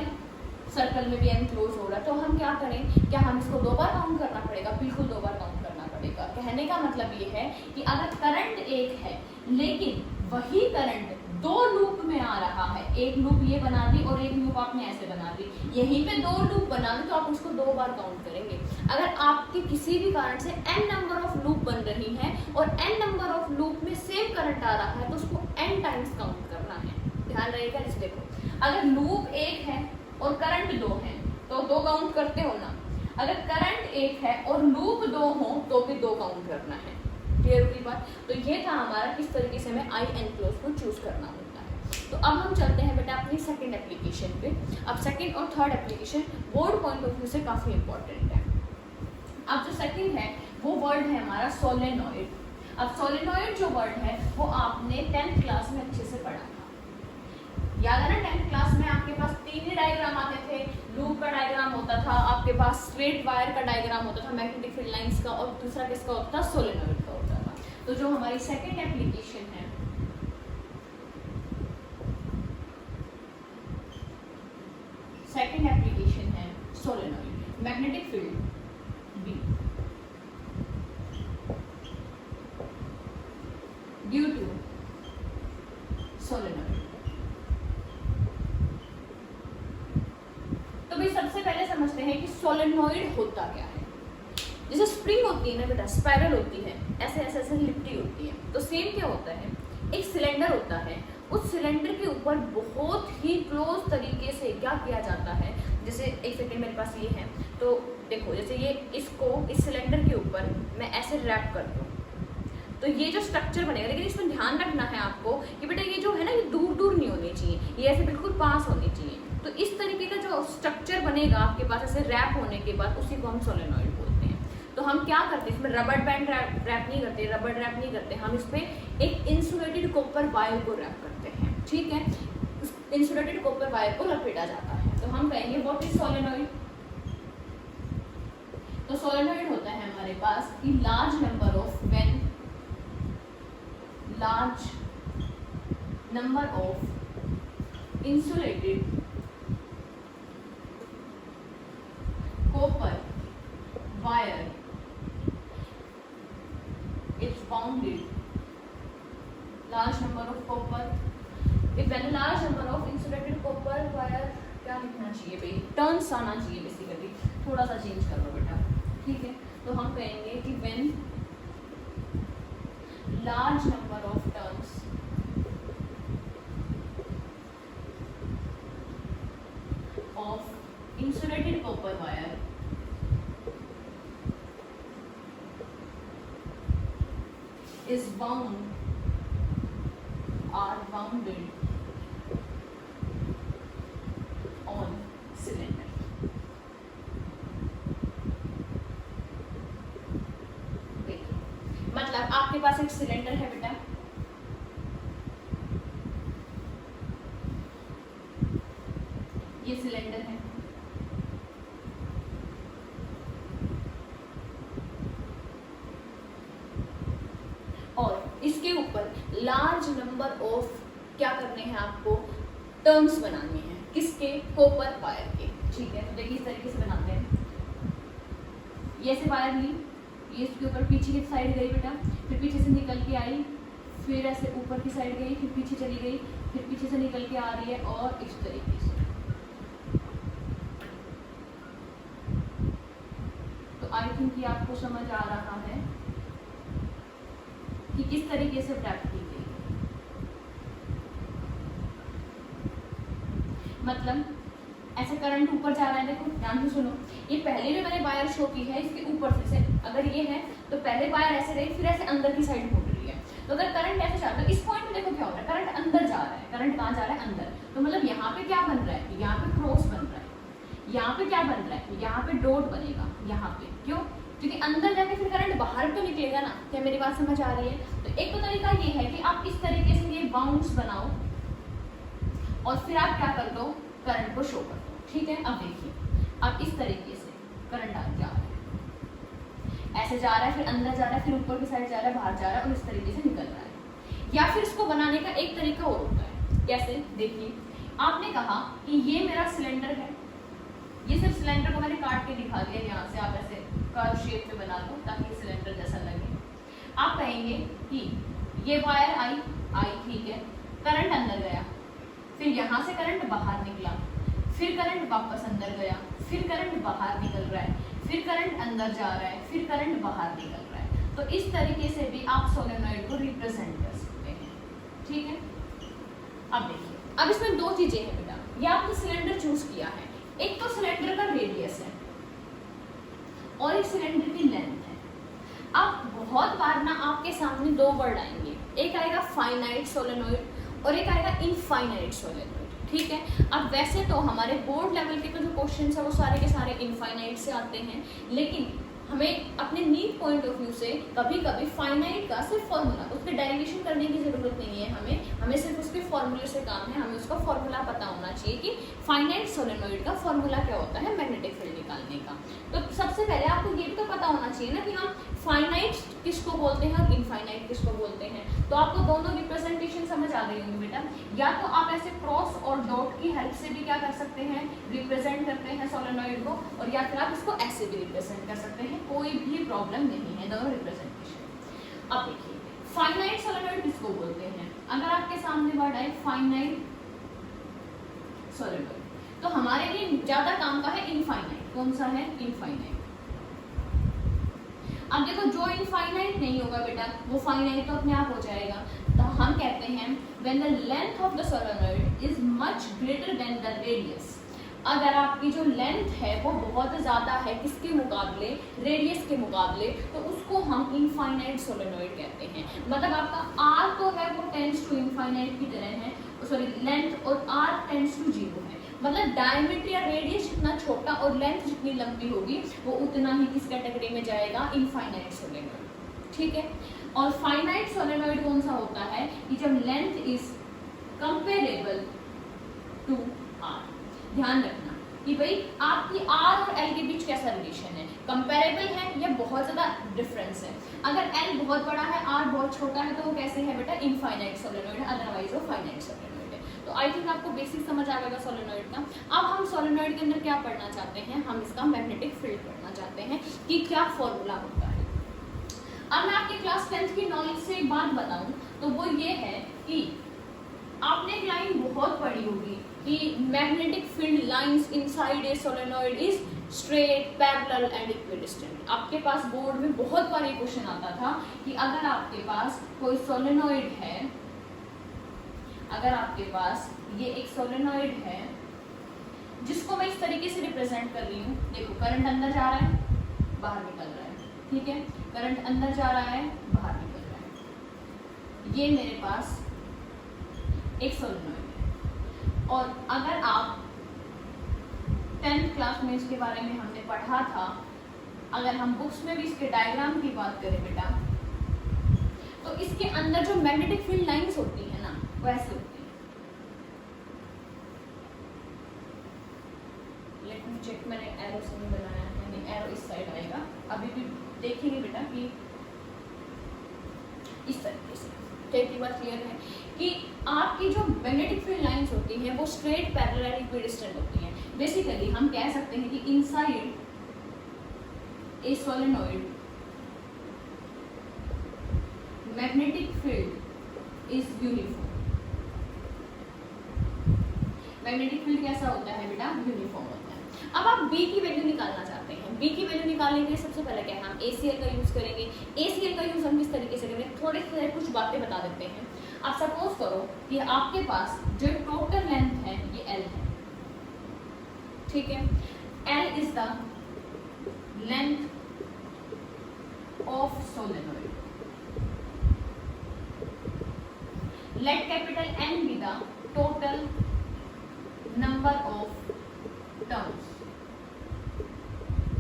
सर्कल में भी एनक्लोज हो रहा है। तो हम क्या करें, क्या हम इसको 2 बार काउंट करना पड़ेगा? बिल्कुल 2 बार काउंट करना पड़ेगा। कहने का मतलब ये है कि अगर करंट एक है लेकिन वही करंट 2 लूप में आ रहा है, एक लूप ये बना दी और एक लूप आपने ऐसे बना दी, यहीं पे 2 लूप बना दी, तो आप उसको 2 बार काउंट करेंगे। अगर आपके किसी भी कारण से n नंबर ऑफ लूप बन रही है और n नंबर ऑफ लूप में सेम करंट आ रहा है, तो उसको n टाइम्स काउंट करना है। ध्यान रहेगा। जैसे देखो अगर लूप 1 है और करंट 2 है तो 2 काउंट करते हो ना, अगर करंट 1 है और लूप 2 हो तो भी 2 काउंट करना है। क्लियर हुई बात? तो ये था हमारा किस तरीके से हमें आई एनक्लोज को चूज करना होता है। तो अब हम चलते हैं बेटा अपनी सेकंड एप्लीकेशन पे। अब सेकंड और third application board point of view से काफी इंपॉर्टेंट है। अब जो सेकंड है वो वर्ड है हमारा सोलेनॉइड। अब सोलेनॉइड जो वर्ड है वो आपने 10th क्लास में अच्छे से पढ़ा था। याद है ना, 10th क्लास में आपके पास 3 ही डायग्राम आते थे। लूप का डायग्राम होता था, आपके पास स्ट्रेट वायर का डायग्राम होता था, मैग्नेटिक फील्ड लाइंस का, और दूसरा किसका होता था? सोलेनॉइड का होता था। तो जो हमारी सेकंड एप्लीकेशन है, सेकंड एप्लीकेशन है solenoid, magnetic field B due to solenoid. तो भाई सबसे पहले समझते हैं कि सोलेनॉइड होता क्या है। जैसे स्प्रिंग होती है ना बेटा, स्पाइरल होती है, ऐसे ऐसे ऐसे लिपटी होती है। तो सेम क्या होता है, एक सिलेंडर होता है, उस सिलेंडर के ऊपर बहुत ही क्लोज तरीके से क्या किया जाता है। जैसे एक सेकेंड मेरे पास ये है, तो देखो जैसे ये इसको इस सिलेंडर के ऊपर मैं ऐसे रैप कर दूँ तो ये जो स्ट्रक्चर बनेगा, लेकिन इसमें ध्यान रखना है आपको कि बेटा ये जो है ना, ये दूर दूर नहीं होनी चाहिए, ये ऐसे बिल्कुल पास होनी चाहिए। तो इस तरीके का जो स्ट्रक्चर बनेगा आपके पास ऐसे रैप होने के बाद, उसी को हम सोलेनॉइड बोलते हैं। तो हम क्या करते हैं, इसमें रबर बैंड रैप नहीं करते, रबर रैप नहीं करते, हम इस पर एक इंसुलेटेड कॉपर वायर को रैप करते हैं। ठीक है, इंसुलेटेड कॉपर वायर को लपेटा जाता है। तो हम कहेंगे व्हाट इज सोलेनॉइड। तो सोलेनॉइड होता है हमारे पास कि large number of when large number of insulated copper wire is bounded, large number of copper, if when large number of insulated copper wire, क्या लिखना चाहिए भाई, टर्न्स आना चाहिए बेसिकली, थोड़ा सा चेंज कर लो बेटा। ठीक है, तो हम कहेंगे कि when large number of turns of insulated copper wire is bounded on cylinder। मतलब आपके आपके पास एक सिलेंडर है बेटा, ये सिलेंडर है, और इसके ऊपर लार्ज नंबर ऑफ क्या करने हैं आपको, टर्न्स बनाने हैं, किसके, कॉपर वायर के। ठीक है, तो देखिए इस तरीके से बनाते हैं। ये ऐसे वायर ली, ये इसके ऊपर पीछे की साइड गई बेटा, फिर पीछे से निकल के आई, फिर ऐसे ऊपर की साइड गई, फिर पीछे चली गई, फिर पीछे से निकल के आ रही है, और इस तरीके से। तो आई थिंक ये आपको समझ आ रहा है कि किस तरीके से रैप की गई। मतलब ऐसे करंट ऊपर जा रहा है, देखो ध्यान से सुनो, ये पहले जो मैंने वायर शो की है इसके ऊपर से अगर ये है तो पहले वायर ऐसे गई, फिर ऐसे अंदर की साइड मुड़ रही है। तो अगर करंट ऐसे जा रहा है, इस पॉइंट में देखो क्या हो रहा है, करंट अंदर जा रहा है, करंट कहाँ जा रहा है, अंदर। तो मतलब यहाँ पे क्या बन रहा है, यहाँ पे क्रॉस बन रहा है, यहाँ पे क्या बन रहा है, यहाँ पे डॉट बनेगा, यहाँ पे क्यों, क्योंकि अंदर जाके फिर करंट बाहर तो निकलेगा ना। क्या मेरी बात समझ आ रही है? तो एक तो तरीका ये है कि आप इस तरीके से ये बाउंस बनाओ और फिर आप क्या कर दो, करंट को शो कर दो। ठीक है, अब देखिए, अब इस तरीके से करंट आ जा रहा है, ऐसे जा रहा है, फिर अंदर जा रहा है, फिर ऊपर की साइड जा रहा है, बाहर जा रहा है, और इस तरीके से निकल रहा है। या फिर इसको बनाने का एक तरीका और होता है, कैसे, देखिए आपने कहा कि ये मेरा सिलेंडर है, ये सिर्फ सिलेंडर को मैंने काट के दिखा दिया, यहाँ से आप ऐसे कर्व शेप में बना दो ताकि सिलेंडर जैसा लगे। आप कहेंगे कि ये वायर आई, ठीक है, करंट अंदर गया, फिर यहाँ से करंट बाहर निकला, फिर करंट वापस अंदर गया, फिर करंट बाहर निकल रहा है, फिर करंट अंदर जा रहा है, फिर करंट बाहर निकल रहा है। तो इस तरीके से भी आप सोलेनॉइड को रिप्रेजेंट कर सकते हैं। ठीक है, अब देखिए, अब इसमें दो चीजें हैं बेटा, ये आपने सिलेंडर चूज किया है, एक तो सिलेंडर का रेडियस है और एक सिलेंडर की लेंथ है। अब बहुत बार ना आपके सामने दो वर्ड आएंगे, एक आएगा फाइनाइट सोलेनॉइड और एक आएगा इनफाइनाइट सोलेनॉइड। ठीक है, अब वैसे तो हमारे बोर्ड लेवल के जो क्वेश्चंस है वो सारे के सारे इनफाइनाइट से आते हैं, लेकिन हमें अपने नीट पॉइंट ऑफ व्यू से कभी कभी फाइनाइट का सिर्फ फॉर्मूला, उसके डेरिवेशन करने की जरूरत नहीं है, हमें सिर्फ उसके फॉर्मूले से काम है, हमें उसका फॉर्मूला पता होना चाहिए कि फाइनाइट सोलेनॉइड का फॉर्मूला क्या होता है मैग्नेटिक फील्ड निकालने का। तो सबसे पहले आपको ये भी तो पता होना चाहिए ना कि हम फाइनाइट किसको बोलते हैं और इनफाइनाइट किसको बोलते हैं। तो आपको दोनों रिप्रेजेंटेशन समझ आ गई होंगी बेटा। या तो आप ऐसे क्रॉस और डॉट की हेल्प से भी क्या कर सकते हैं, रिप्रेजेंट करते हैं सोलेनॉइड को, और या फिर आप इसको ऐसे भी रिप्रेजेंट कर सकते हैं, कोई भी प्रॉब्लम नहीं है दोनों रिप्रेजेंटेशन। अब देखिए फाइनाइट सोलेनॉइड किसको बोलते हैं, अगर आपके सामने वर्ड आए फाइनाइट सोलेनॉइड, तो हमारे लिए ज्यादा काम का है इनफाइनाइट। कौन सा है, इनफाइनाइट। अब देखो जो इनफाइनाइट नहीं होगा बेटा वो फाइनाइट तो अपने आप हो जाएगा। तो हम कहते हैं when the length of the solenoid is much greater than the radius. अगर आपकी जो लेंथ है वो बहुत ज़्यादा है किसके मुकाबले, रेडियस के मुकाबले, तो उसको हम इनफाइनाइट सोलेनॉइड कहते हैं। मतलब आपका आर तो है वो टेंड्स टू इनफाइनाइट की तरह है, सॉरी लेंथ, और आर टेंड्स टू 0 है। मतलब डायमीटर या रेडियस जितना छोटा और लेंथ जितनी लंबी होगी वो उतना ही किस कैटेगरी में जाएगा, इनफाइनाइट सोलेनॉइड। ठीक है, और फाइनाइट सोलेनॉइड कौन सा होता है कि जब length is comparable to R. ध्यान रखना कि भाई आपकी आर और एल के बीच कैसा रिलेशन है, कंपेरेबल है या बहुत ज़्यादा डिफरेंस है। अगर एल बहुत बड़ा है, आर बहुत छोटा है, तो वो कैसे है बेटा, इनफाइनाइट सोलेनॉइड है, अदरवाइज वो फाइनाइट सोलेनॉइड है। तो आई थिंक आपको बेसिक समझ आ गया सोलेनॉइड का। अब हम सोलेनॉइड के अंदर क्या पढ़ना चाहते हैं, हम इसका मैग्नेटिक फील्ड पढ़ना चाहते हैं कि क्या फॉर्मूला होता है। अब मैं आपके क्लास 10th की नॉलेज से एक बात बताऊं तो वो ये है कि आपने एक लाइन बहुत पढ़ी होगी कि magnetic field lines inside a solenoid is straight, parallel and equidistant. आपके पास बोर्ड में बहुत बार ये क्वेश्चन आता था कि अगर आपके पास कोई सोलेनॉइड है, अगर आपके पास ये एक सोलेनॉइड है जिसको मैं इस तरीके से रिप्रेजेंट कर रही हूँ, देखो करंट अंदर जा रहा है, बाहर निकल रहा है, ठीक है, करंट अंदर जा रहा है, बाहर निकल रहा है, ये मेरे पास एक सोलेनॉइड है। और अगर आप 10th क्लास में इसके बारे में हमने पढ़ा था, अगर हम बुक्स में भी इसके डायग्राम की बात करें बेटा, तो इसके अंदर जो मैग्नेटिक फील्ड लाइंस होती है ना वो ऐसे होती है। लेट मी चेक, मैंने एरो से नहीं बनाया है, नहीं एरो इस साइड आएगा। अभी भी देखेंगे बेटा कि इस तरीके से। तो एक बात क्लियर है कि आपकी जो मैग्नेटिक फील्ड लाइंस होती हैं वो स्ट्रेट पैरेलल इक्विडिस्टेंट होती हैं। बेसिकली हम कह सकते हैं कि inside a solenoid magnetic field is uniform. Magnetic field कैसा होता है बेटा? यूनिफॉर्म होता है। अब आप बी की वैल्यू निकालना चाहते हैं। बी की वैल्यू निकालने के लिए सबसे पहले क्या है, हम ACL का यूज करेंगे। ACL का यूज हम किस तरीके से करेंगे, थोड़े से कुछ बातें बता देते हैं। आप सपोज करो कि आपके पास जो टोटल लेंथ है ये L है, ठीक है। L is the length of solenoid. Let capital N be the total number of turns.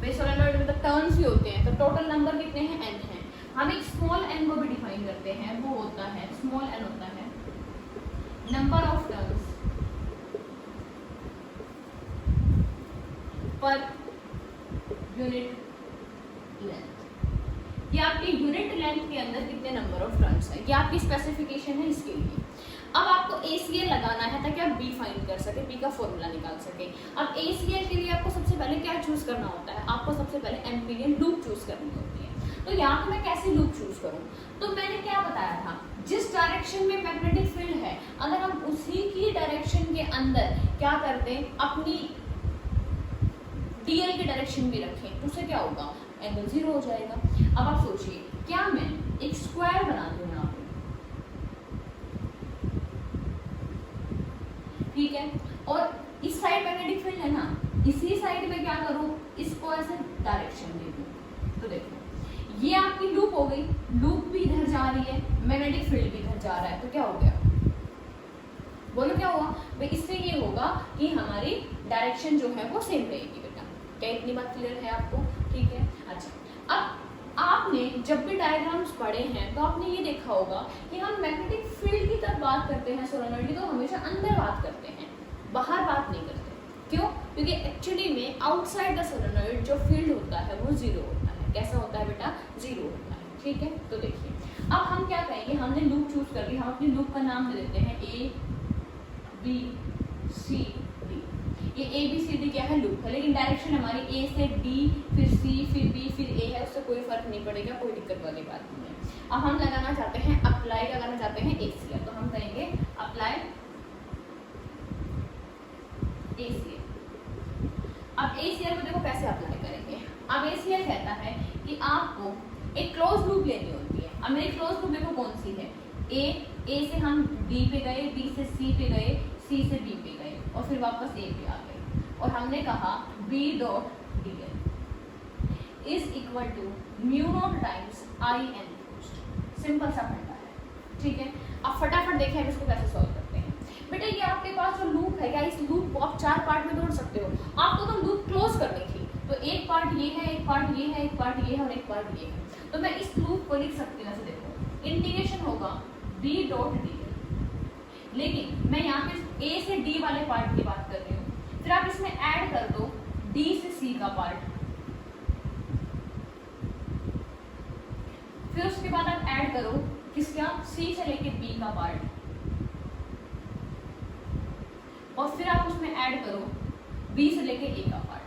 Solenoid में तो टर्न्स भी होते हैं, तो टोटल नंबर कितने हैं? N है। हम एक स्मॉल n को भी डिफाइन करते हैं, वो होता है स्मॉल n होता है number of turns per unit length. ये आपकी यूनिट लेंथ के अंदर कितने नंबर ऑफ टर्न्स है, ये आपकी स्पेसिफिकेशन है इसके लिए। अब आपको ACL लगाना है ताकि आप B फाइंड कर सके, B का फॉर्मूला निकाल सके। अब ACL के लिए आपको सबसे पहले क्या चूज करना होता है? आपको सबसे पहले एम्पीरियन लूप चूज करनी होती है। तो यहाँ पे मैं कैसे लूप चूज करूँ? तो मैंने क्या बताया था, जिस डायरेक्शन में मैग्नेटिक फील्ड है अगर हम उसी की डायरेक्शन के अंदर क्या कर दें, अपनी DL की डायरेक्शन भी रखें, तो उससे क्या होगा? एंगल 0 हो जाएगा। अब आप सोचिए, क्या मैं एक स्क्वायर बना दूं यहाँ पे, ठीक है, और इस साइड मैग्नेटिक फील्ड है ना, इसी साइड में क्या करूं, इसको ऐसे डायरेक्शन दे दूं। तो देखो ये आपकी लूप हो गई, लूप भी इधर जा रही है, मैग्नेटिक फील्ड भी इधर जा रहा है, तो क्या हो गया? बोलो क्या हुआ भाई? इससे ये होगा कि हमारी डायरेक्शन जो है वो सेम रहेगी बेटा। क्या इतनी बात क्लियर है आपको? ठीक है। अच्छा, अब आपने जब भी डायग्राम्स पढ़े हैं तो आपने ये देखा होगा कि हम मैग्नेटिक फील्ड की तरफ बात करते हैं सोलेनोइड की, तो हमेशा अंदर बात करते हैं, बाहर बात नहीं करते। क्यों? क्योंकि एक्चुअली में आउटसाइड द सोलेनोइड जो फील्ड होता है वो 0 होता है। कैसा होता है बेटा? 0 होता है। ठीक है, तो देखिए अब हम क्या करेंगे, हमने लूप चूज कर लिया, हम अपनी लूप का नाम दे देते हैं ABCD। ये ABCD क्या है? लूप है, लेकिन डायरेक्शन हमारी A से D फिर C फिर B फिर A है, उससे कोई फर्क नहीं पड़ेगा, कोई दिक्कत वाली बात नहीं है। अब हम लगाना चाहते हैं अप्लाई, लगाना चाहते हैं ACL, तो हम कहेंगे अप्लाई ACL। अब ACL को देखो कैसे अप्लाई करेंगे। अब ACL कहता है कि आपको एक क्लोज लूप लेनी होती है। अब मेरी क्लोज लूप देखो कौन सी है, A से हम D पे गए, D से C पे गए, C से B पे गए और फिर वापस A पे आ गए, और हमने कहा B dot DL is equal to mu naught times IN closed. Simple सा फंडा है, ठीक है। अब फटाफट देखें हम इसको कैसे सॉल्व करते हैं। बेटा ये आपके पास जो लूप है, क्या इस लूप को आप 4 पार्ट में तोड़ सकते हो? आपको तो लूप क्लोज करनी थी, तो एक पार्ट ये है, एक पार्ट ये है, एक पार्ट ये है और एक पार्ट ये है। तो मैं इस लूप को लिख सकती हूँ, ऐसे देखो इंटीग्रेशन होगा B डॉट DL, लेकिन मैं यहाँ पे A से D वाले पार्ट की बात कर रही हूँ। फिर आप इसमें ऐड कर दो D से C का पार्ट, फिर उसके बाद आप ऐड करो किसका? C से लेके B का पार्ट, और फिर आप उसमें ऐड करो B से लेके A का पार्ट,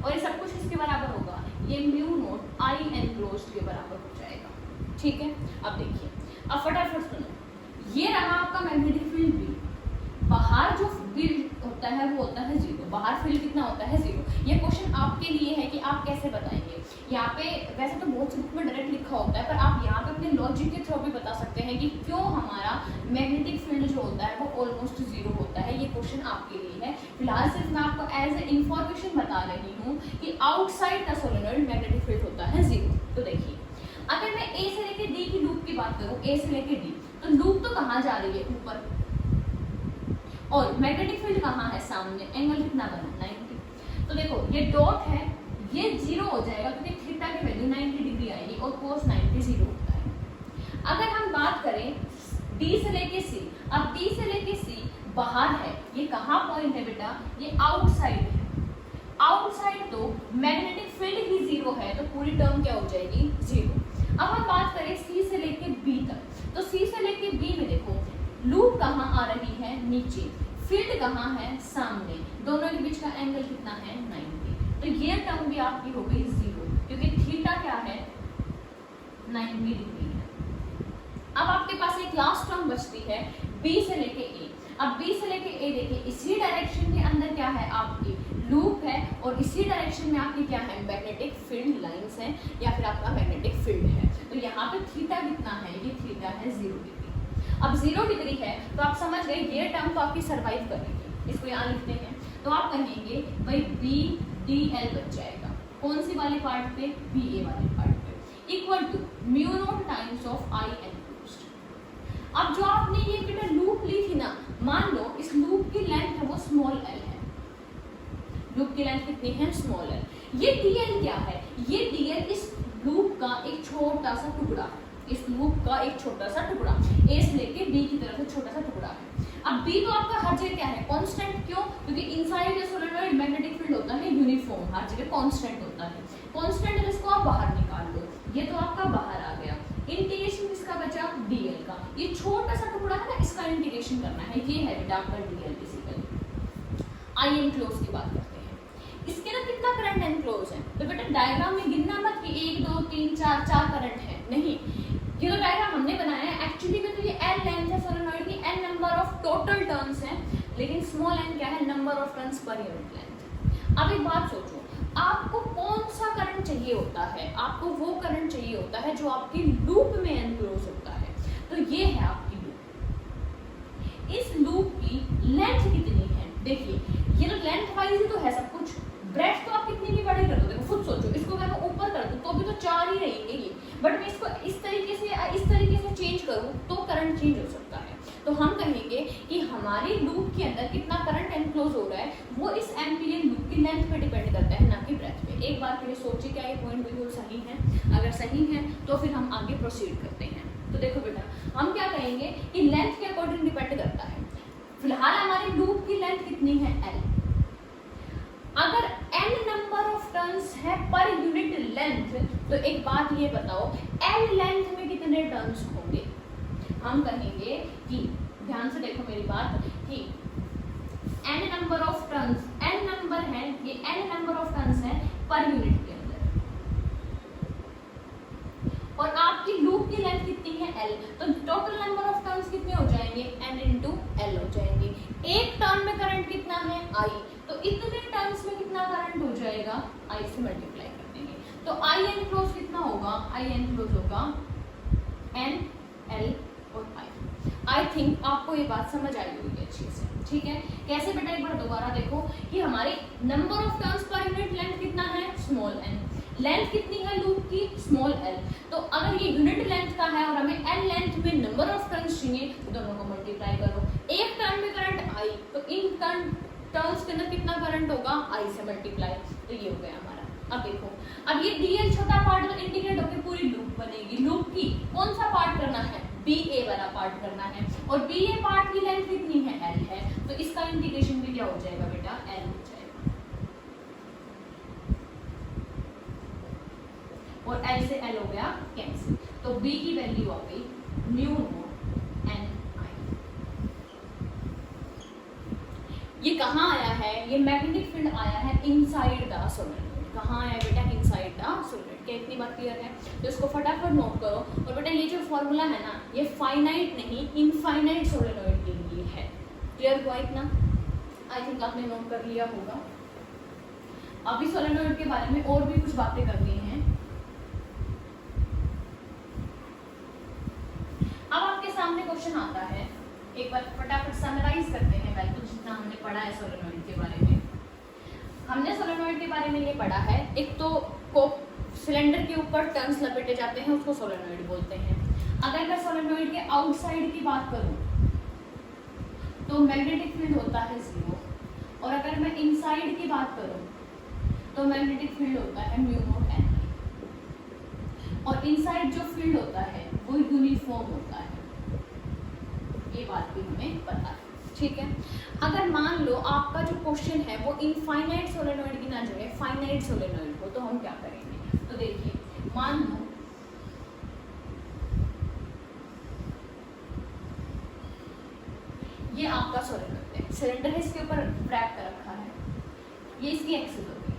और ये सब कुछ इसके बराबर होगा, ये म्यू नोट IN क्लोज्ड के बराबर हो जाएगा। ठीक है, अब देखिए, अब फटाफट सुनो, ये रहा आपका मैग्नेटिक फील्ड भी, बाहर जो फील्ड होता है वो होता है 0, बाहर फील्ड कितना होता है? 0। ये क्वेश्चन आपके लिए है कि आप कैसे बताएंगे। यहाँ पे वैसे तो बहुत से बुक में डायरेक्ट लिखा होता है, पर आप यहाँ पे अपने लॉजिक के थ्रू भी बता सकते हैं कि क्यों हमारा मैग्नेटिक फील्ड जो होता है वो ऑलमोस्ट 0 होता है। ये क्वेश्चन आपके लिए है। फिलहाल सिर्फ मैं आपको एज ए इंफॉर्मेशन बता रही हूँ कि outside the solenoid magnetic field होता है 0। तो देखिए, अगर मैं A से लेके D की लूप की बात करूँ, A से लेके D, तो लूप तो कहाँ जा रही है? ऊपर, और मैग्नेटिक फील्ड कहाँ है? सामने। एंगल कितना बना? 90। तो देखो ये डॉट है, ये 0 हो जाएगा क्योंकि थीटा की वैल्यू और cos 90 0 होता है। अगर हम बात करें D से लेके C, अब D से लेके C बाहर है, ये कहाँ पॉइंट है बेटा, ये आउटसाइड है। आउटसाइड तो मैग्नेटिक फील्ड ही जीरो है, तो पूरी टर्म क्या हो जाएगी, जीरो। अब हम बात करें C से लेके B तक, तो C से लेके B में देखो लूप कहाँ आ रही है, नीचे, फील्ड कहाँ है, सामने, दोनों के बीच का एंगल कितना है, 90। तो ये टर्म भी आपकी हो गई जीरो, क्योंकि थीटा क्या है, 90 डिग्री है। अब आपके पास एक लास्ट टर्म बचती है B से लेके A। अब B से लेके A देखिए, इसी डायरेक्शन के अंदर क्या है, आपकी लूप है, और इसी डायरेक्शन में आपकी क्या है, मैग्नेटिक फील्ड लाइंस है, या फिर आपका मैग्नेटिक फील्ड है। तो यहाँ पे थीटा कितना है, ये थीटा है 0 डिग्री। अब 0 डिग्री है तो आप समझ गए ये टर्म तो आपकी सर्वाइव करेगी। इसको यहाँ लिखते हैं, तो आप कहेंगे भाई BDL बच जाएगा, कौन सी वाले पार्ट पे, BA वाले पार्ट पे, equal to mu naught times of I enclosed. अब जो आपने ये बेटा लूप ली थी ना, मान लो इस लूप की लेंथ है वो स्मॉल l है, लूप की लेंथ कितनी है, स्मॉल l। ये dl क्या है, ये dl इस लूप का एक छोटा सा टुकड़ा है, इस लूप का एक छोटा सा टुकड़ा, A से लेके B की तरफ से छोटा सा टुकड़ा है। अब B तो आपका हर जगह क्या है, कांस्टेंट, क्यों, क्योंकि inside a solenoid magnetic field होता है यूनिफॉर्म, हर जगह कांस्टेंट होता है। कांस्टेंट है, इसको आप बाहर निकाल लो, ये तो आपका बाहर आ गया। इंटीग्रेशन किसका बचा, dl का, ये छोटा सा टुकड़ा है ना, इसका इंटीग्रेशन करना है, ये है बेटा आपका dl बेसिकली। I एनक्लोज की बात करते हैं, इसके ना कितना करंट एनक्लोज है, तो बेटा डायग्राम में गिनना मत कि 1 2 3 4 4 करंट है, नहीं, ये तो डायग्राम हमने बनाया है, एक्चुअली में तो ये n लेंथ है सोलेनॉइड की, n number of total turns हैं, लेकिन स्मॉल n क्या है, number of turns per unit length. अब एक बात सोचो, आपको कौन सा करंट चाहिए होता है, आपको वो करंट चाहिए होता है जो आपकी लूप में एनक्लोज होता है। तो ये है आपकी लूप, इस लूप की लेंथ कितनी है, देखिए ये तो लेंथ वाइज ही तो है सब कुछ, ब्रेथ तो आप कितनी भी बड़ी कर दो, देखो खुद सोचो, इसको अगर मैं ऊपर कर दूं तो भी तो 4 ही रहेंगे ये, बट मैं इसको इस तरीके से चेंज करूं तो करंट चेंज हो सकता है। तो हम कहेंगे कि हमारी लूप के अंदर कितना करंट एनक्लोज हो रहा है वो इस एम्पीरियन लूप की लेंथ पे डिपेंड करता है, ना कि ब्रेथ पे। एक बार के लिए सोचिए क्या ये पॉइंट बिल्कुल सही है, अगर सही है तो फिर हम आगे प्रोसीड करते हैं। तो देखो बेटा, हम क्या कहेंगे कि लेंथ के अकॉर्डिंग डिपेंड करता है। फिलहाल हमारी लूप की लेंथ कितनी है, L। अगर n नंबर ऑफ टर्न्स है पर यूनिट लेंथ, तो एक बात ये बताओ L लेंथ में कितने टर्न्स होंगे। हम कहेंगे कि ध्यान से देखो मेरी बात, कि n number of turns, n number है, ये n नंबर ऑफ टर्न्स है पर यूनिट के अंदर, और आपकी लूप की लेंथ कितनी है, L, तो टोटल नंबर ऑफ टर्न्स कितने हो जाएंगे, n into L हो जाएंगे। एक टर्न में करंट कितना है, I, तो इतने टर्न्स में कितना करंट हो जाएगा, I से मल्टीप्लाई कर देंगे, तो I एनक्लोज कितना होगा, I एनक्लोज होगा N, L और I। आई थिंक आपको ये बात समझ आई होगी अच्छे से, ठीक है। कैसे बेटा, एक बार दोबारा देखो कि हमारी number of turns per unit length कितना है, स्मॉल n, लेंथ कितनी है लूप की, स्मॉल l। तो अगर ये यूनिट लेंथ का है और हमें n लेंथ में नंबर ऑफ टर्न्स चाहिए, तो दोनों को मल्टीप्लाई करो। एक टर्न में करंट I, तो इन टर्न्स के अंदर कितना करंट होगा, I से मल्टीप्लाई, तो ये हो गया हमारा। अब देखो, अब ये dl छोटा पार्ट तो इंटीग्रेट होकर पूरी लूप बनेगी। लूप की कौन सा पार्ट करना है, BA वाला पार्ट करना है, और BA पार्ट की लेंथ कितनी है, L है, तो इसका इंटीग्रेशन भी क्या हो जाएगा बेटा, L हो जाएगा, और L से L हो गया कैंसिल, तो B की वैल्यू आ गई म्यू नॉट N I। ये कहाँ आया है, ये मैग्नेटिक फील्ड आया है इनसाइड द सोलेनॉइड। कहाँ आया बेटा, इनसाइड द सोलेनॉइड। क्या इतनी बात क्लियर है, तो इसको फटाफट नोट करो। और बेटा ये जो फॉर्मूला है ना, ये फाइनाइट नहीं इनफाइनाइट सोलेनॉइड के लिए है। क्लियर हुआ इतना, आई थिंक आपने नोट कर लिया होगा। अभी सोलेनॉइड के बारे में और भी कुछ बातें करनी है। अब आपके सामने क्वेश्चन आता है, एक बार फटाफट समराइज करते हैं वैल्यू जितना हमने पढ़ा है सोलेनॉइड के बारे में। हमने सोलेनॉइड के बारे में ये पढ़ा है, एक तो सिलेंडर के ऊपर टर्न्स लपेटे जाते हैं, उसको सोलेनॉइड बोलते हैं। अगर मैं सोलेनॉइड के आउटसाइड की बात करूं तो मैग्नेटिक फील्ड होता है 0, और अगर मैं इनसाइड की बात करूं तो मैग्नेटिक फील्ड होता है म्यू नॉट N। और इनसाइड जो फील्ड होता है वो यूनिफॉर्म होता है, ये बात भी हमें पता है। ठीक है, अगर मान लो आपका जो क्वेश्चन है वो इनफाइनाइट सोलेनोइड की ना जगह फाइनाइट सोलेनोइड हो, तो हम क्या करेंगे? तो देखिए, मान लो ये आपका सोलेनोइड है, सिलेंडर है, इसके ऊपर रैप कर रखा है, ये इसकी एक्सिस होगी।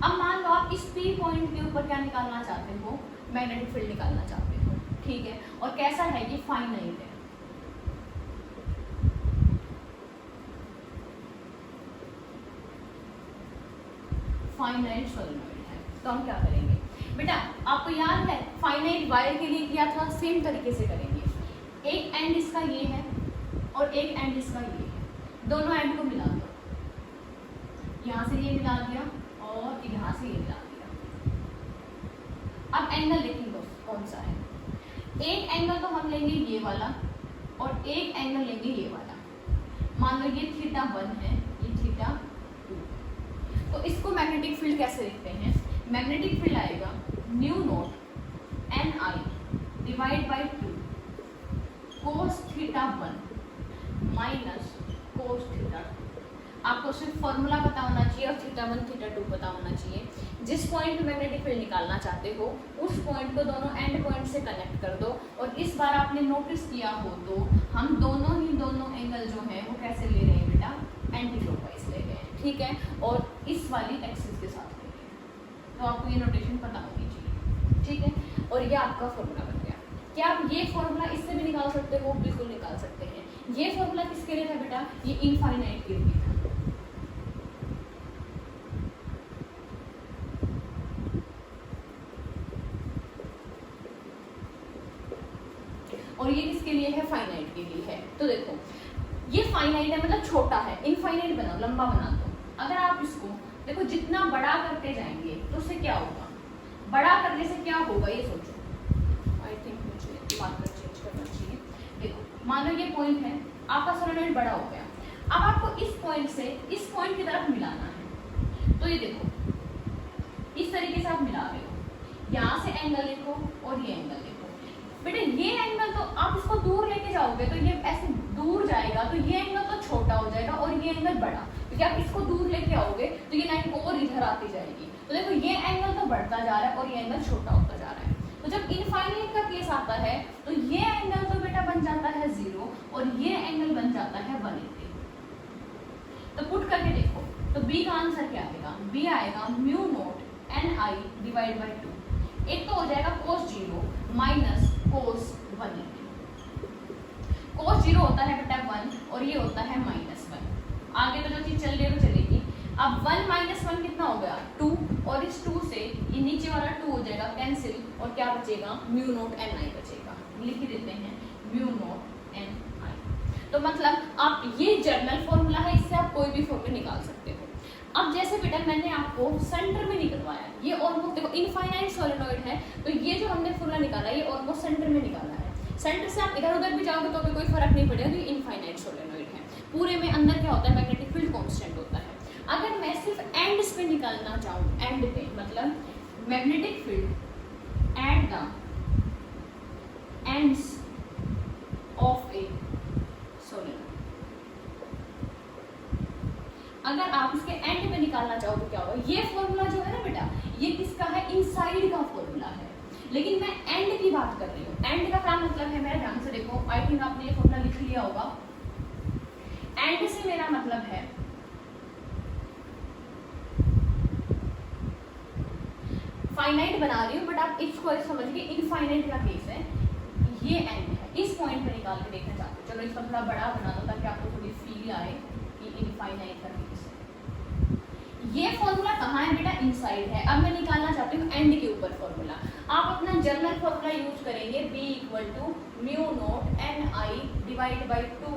अब मान लो आप इस पी पॉइंट के ऊपर क्या निकालना चाहते हो? मैग्नेटिक फील्ड निकालना चाहते हो। ठीक है, और कैसा है? ये फाइनाइट है। फाइनाइट सोलेनोइड है, तो हम क्या करेंगे बेटा? आपको याद है फाइनाइट वायर के लिए किया था, सेम तरीके से करेंगे। एक एंड इसका ये है और एक एंड इसका ये है, दोनों एंड को मिला दो, यहाँ से ये मिला दिया और यहाँ से ये मिला दिया। अब एंगल देखेंगे कौन सा है। एक एंगल तो हम लेंगे ये वाला और एक एंगल लेंगे ये वाला। मान लो ये θ1 है, ये θ2। तो इसको मैग्नेटिक फील्ड कैसे लिखते हैं? मैग्नेटिक फील्ड आएगा mu naught NI divide by 2 cos θ1 minus cos θ2। आपको सिर्फ फॉर्मूला पता होना चाहिए और θ1 θ2 पता होना चाहिए। जिस पॉइंट पे मैग्नेटिक फील्ड निकालना चाहते हो उस पॉइंट को दोनों एंड पॉइंट से कनेक्ट कर दो। और इस बार आपने नोटिस किया हो तो हम दोनों एंगल जो है वो कैसे ले रहे हैं बेटा? एंटी क्लॉकवाइज ले रहे हैं। ठीक है, और इस वाली एक्सिस के साथ ले रहे हैं, तो आपको ये नोटेशन पता होनी चाहिए। ठीक है, और ये आपका फॉर्मूला बन गया। क्या आप ये फॉर्मूला इससे भी निकाल सकते हो? बिल्कुल निकाल सकते हैं। ये फॉर्मूला किसके लिए था बेटा? ये इनफाइनाइट के लिए था। और ये किसके लिए है? फाइनाइट के लिए है। तो देखो, ये फाइनाइट है मतलब छोटा है, इनफाइनाइट बनाओ, लंबा बना दो। अगर आप इसको देखो जितना बड़ा करते जाएंगे तो उससे क्या होगा? बड़ा करने से क्या होगा ये सोचो। आई थिंक मुझे दिमाग चेंज करना चाहिए। देखो, मान लो ये पॉइंट है, आपका सोलेनोइड बड़ा हो गया। अब आपको इस पॉइंट से इस पॉइंट की तरफ मिलाना है। तो ये देखो, इस तरीके से आप मिला रहे हो। यहाँ से एंगल देखो और ये एंगल देखो। बेटा ये एंगल तो आप इसको दूर लेके जाओगे तो ये ऐसे दूर जाएगा, तो ये एंगल तो छोटा हो जाएगा और ये एंगल बड़ा, क्योंकि आप इसको दूर लेके आओगे तो ये लाइन और इधर आती जाएगी। तो देखो ये एंगल तो बढ़ता जा रहा है और ये एंगल छोटा होता जा रहा है। तो जब इनफाइनाइट का केस आता है तो ये एंगल तो बेटा बन जाता है 0 और ये एंगल बन जाता है 180। तो पुट करके देखो, तो बी का आंसर क्या आएगा? बी आएगा mu naught NI divide by 2। एक तो हो जाएगा cos 0 माइनस cos 180। cos 0 होता है बेटा 1 और ये होता है -1। आगे तो जो चीज चल रही है वो चलेगी। अब 1 माइनस 1 कितना हो गया? 2, और इस 2 से ये नीचे वाला 2 हो जाएगा कैंसिल, और क्या बचेगा? म्यू नॉट NI बचेगा। लिख ही देते हैं म्यू नॉट NI। तो मतलब आप ये जर्नल फॉर्मूला है, इससे आप कोई भी फॉर्मूला निकाल सकते हो। अब जैसे बेटा मैंने आपको सेंटर में निकलवाया, ये ऑलमोस्ट देखो इनफाइनाइट सोलेनोइड है, तो ये जो हमने फॉर्मूला निकाला ये ऑलमोस्ट सेंटर में निकाला है। सेंटर से आप इधर उधर भी जाओगे तो भी कोई फर्क नहीं पड़ेगा, तो ये इनफाइनाइट सोलेनोइड है। पूरे में अंदर क्या होता है? मैग्नेटिक फील्ड कांस्टेंट होता है। अगर मैं सिर्फ एंड्स पे निकालना चाहूँ, एंड पे मतलब magnetic field at the ends of A solenoid, अगर आप इसके एंड पे निकालना चाहो तो क्या होगा? ये फॉर्मूला जो है ना बेटा, ये किसका है? इनसाइड का फॉर्मूला है, लेकिन मैं एंड की बात कर रही हूँ। एंड का क्या मतलब है? मेरा ध्यान से देखो, आई थिंक आपने ये फॉर्मूला लिख लिया होगा। एंड से मेरा मतलब है फाइनाइट बना रही हूँ, बट आप इसको समझिए इनफाइनाइट का केस है। ये एंड है, इस पॉइंट पे निकाल के देखना चाहते हो। चलो इसका थोड़ा बड़ा बना दो ताकि आपको थोड़ी फील आए कि इनफाइनाइट का केस है। ये फॉर्मूला कहाँ है बेटा? इनसाइड है। अब मैं निकालना चाहती हूँ एंड के ऊपर फॉर्मूला। आप अपना जर्नल फॉर्मूला यूज करेंगे, B equal to mu naught NI divide by 2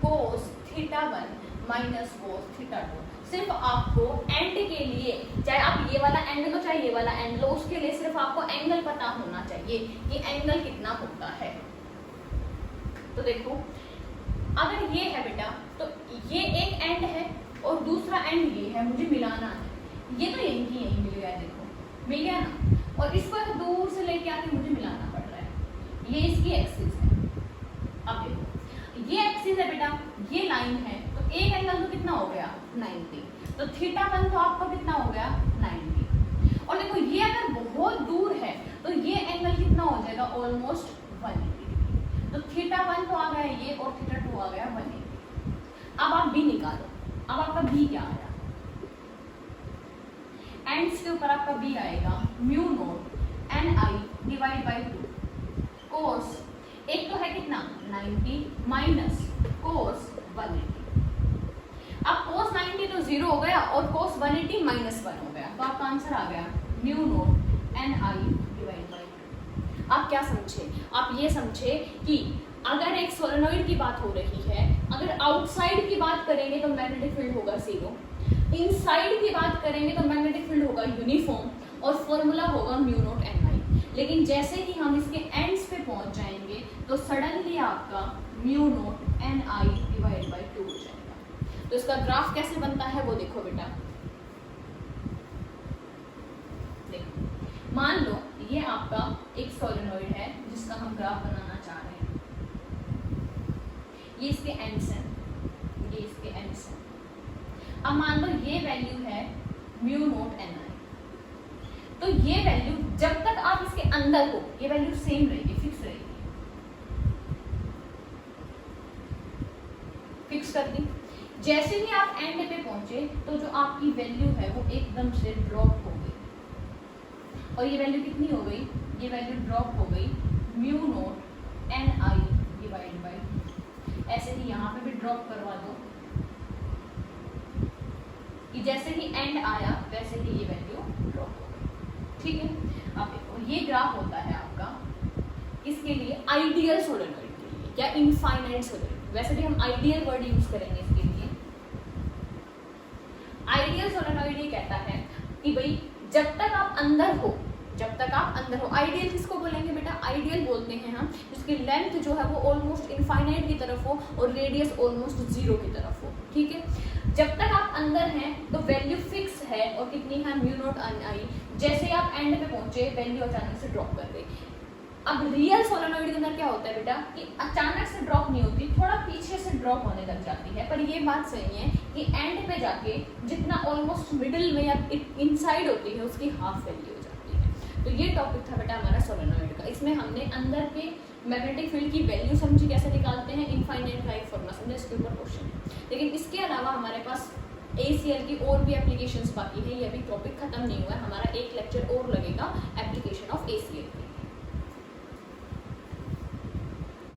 cos θ1 minus cos θ2। सिर्फ आपको एंड के लिए, चाहे आप ये वाला एंड लो चाहे ये वाला एंड लो, उसके लिए सिर्फ आपको एंगल पता होना चाहिए कि एंगल कितना होता है। तो देखो, अगर ये है बेटा तो ये एक एंड है और दूसरा एंड ये है, मुझे मिलाना है। ये तो यहीं की यहीं मिल गया, देखो मिल गया ना। और इसको ऐसे दूर से लेके आके मुझे मिलाना पड़ रहा है। ये इसकी एक्सिस है। अब देखो ये एक्सिस है बेटा, ये लाइन है, तो एक एंगल तो कितना हो गया 90, तो θ1 तो आपका कितना हो गया 90। और देखो ये अगर बहुत दूर है तो ये एंगल कितना हो जाएगा ऑलमोस्ट 180। तो θ1 तो आ गया ये और θ2 आ गया 180। अब आप बी निकालो। अब आपका बी क्या आया, एंड्स के ऊपर आपका बी आएगा mu naught N I divide by 2 cos, एक तो है कितना 90 माइनस कोस 180। अब कोस 90 तो 0 हो गया और कोस 180 -1 हो गया, तो आपका आंसर आ गया mu naught N I divide by 2। आप क्या समझे, आप ये समझे कि अगर एक सोलेनोइड की बात हो रही है, अगर आउटसाइड की बात करेंगे तो मैग्नेटिक फील्ड होगा 0, इनसाइड की बात करेंगे तो मैग्नेटिक फील्ड होगा यूनिफॉर्म और फॉर्मूला होगा म्यू नोट एन आई। लेकिन जैसे ही हम इसके एंड्स पे पहुंच जाएंगे तो सडनली आपका mu naught N I divide by 2 हो जाएगा। तो इसका ग्राफ कैसे बनता है वो देखो बेटा। देखो मान लो ये आपका एक सोलेनोइड है जिसका हम ग्राफ बनाना चाह रहे हैं। ये इसके एंड्स हैं, ये इसके एंड्स हैं। अब मान लो ये वैल्यू है म्यू नोट एन आई, तो ये वैल्यू जब तक आप इसके अंदर हो ये वैल्यू सेम रहेगी, फिक्स रहेगी, फिक्स कर दी। जैसे ही आप एंड पे पहुंचे तो जो आपकी वैल्यू है वो एकदम से ड्रॉप हो गई, और ये वैल्यू कितनी हो गई, ये वैल्यू ड्रॉप हो गई mu naught N I divide by. ऐसे ही यहाँ पे भी ड्रॉप करवा दो कि जैसे ही एंड आया वैसे ही ये वैल्यू ड्रॉप हो गई, ठीक है। अब देखो ये ग्राफ होता है आपका इसके लिए आइडियल सोलेनोइड के लिए या इनफाइनाइट सोलेनोइड, वैसे भी हम आइडियल वर्ड यूज करेंगे इसके लिए। आइडियल सोलेनोइड ये कहता है कि भाई जब तक आप अंदर हो, जब तक आप अंदर हो। आइडियल किसको बोलेंगे बेटा, आइडियल बोलते हैं हम जिसकी लेंथ जो है वो ऑलमोस्ट इनफाइनाइट की तरफ हो और रेडियस ऑलमोस्ट 0 की तरफ हो, ठीक है। जब तक आप अंदर हैं तो वैल्यू फिक्स है और कितनी है म्यू नोट एन आई। जैसे आप एंड पे पहुंचे वैल्यू अचानक से ड्रॉप कर गई। अब रियल सोलेनोइड के अंदर क्या होता है बेटा कि अचानक से ड्रॉप नहीं होती, थोड़ा पीछे से ड्रॉप होने लग जाती है। पर ये बात सही है कि एंड पे जाके जितना ऑलमोस्ट मिडिल में या इनसाइड होती है उसकी हाफ वैल्यू हो जाती है। तो ये टॉपिक था बेटा हमारा सोलेनोइड का। इसमें हमने अंदर के मैग्नेटिक फील्ड की वैल्यू समझी कैसे निकालते हैं, इनफाइनाइट लाइफ फॉर्मूला समझे, इसके ऊपर क्वेश्चन है। लेकिन इसके अलावा हमारे पास ACL की और भी एप्लीकेशंस बाकी है, ये अभी टॉपिक खत्म नहीं हुआ है, हमारा एक लेक्चर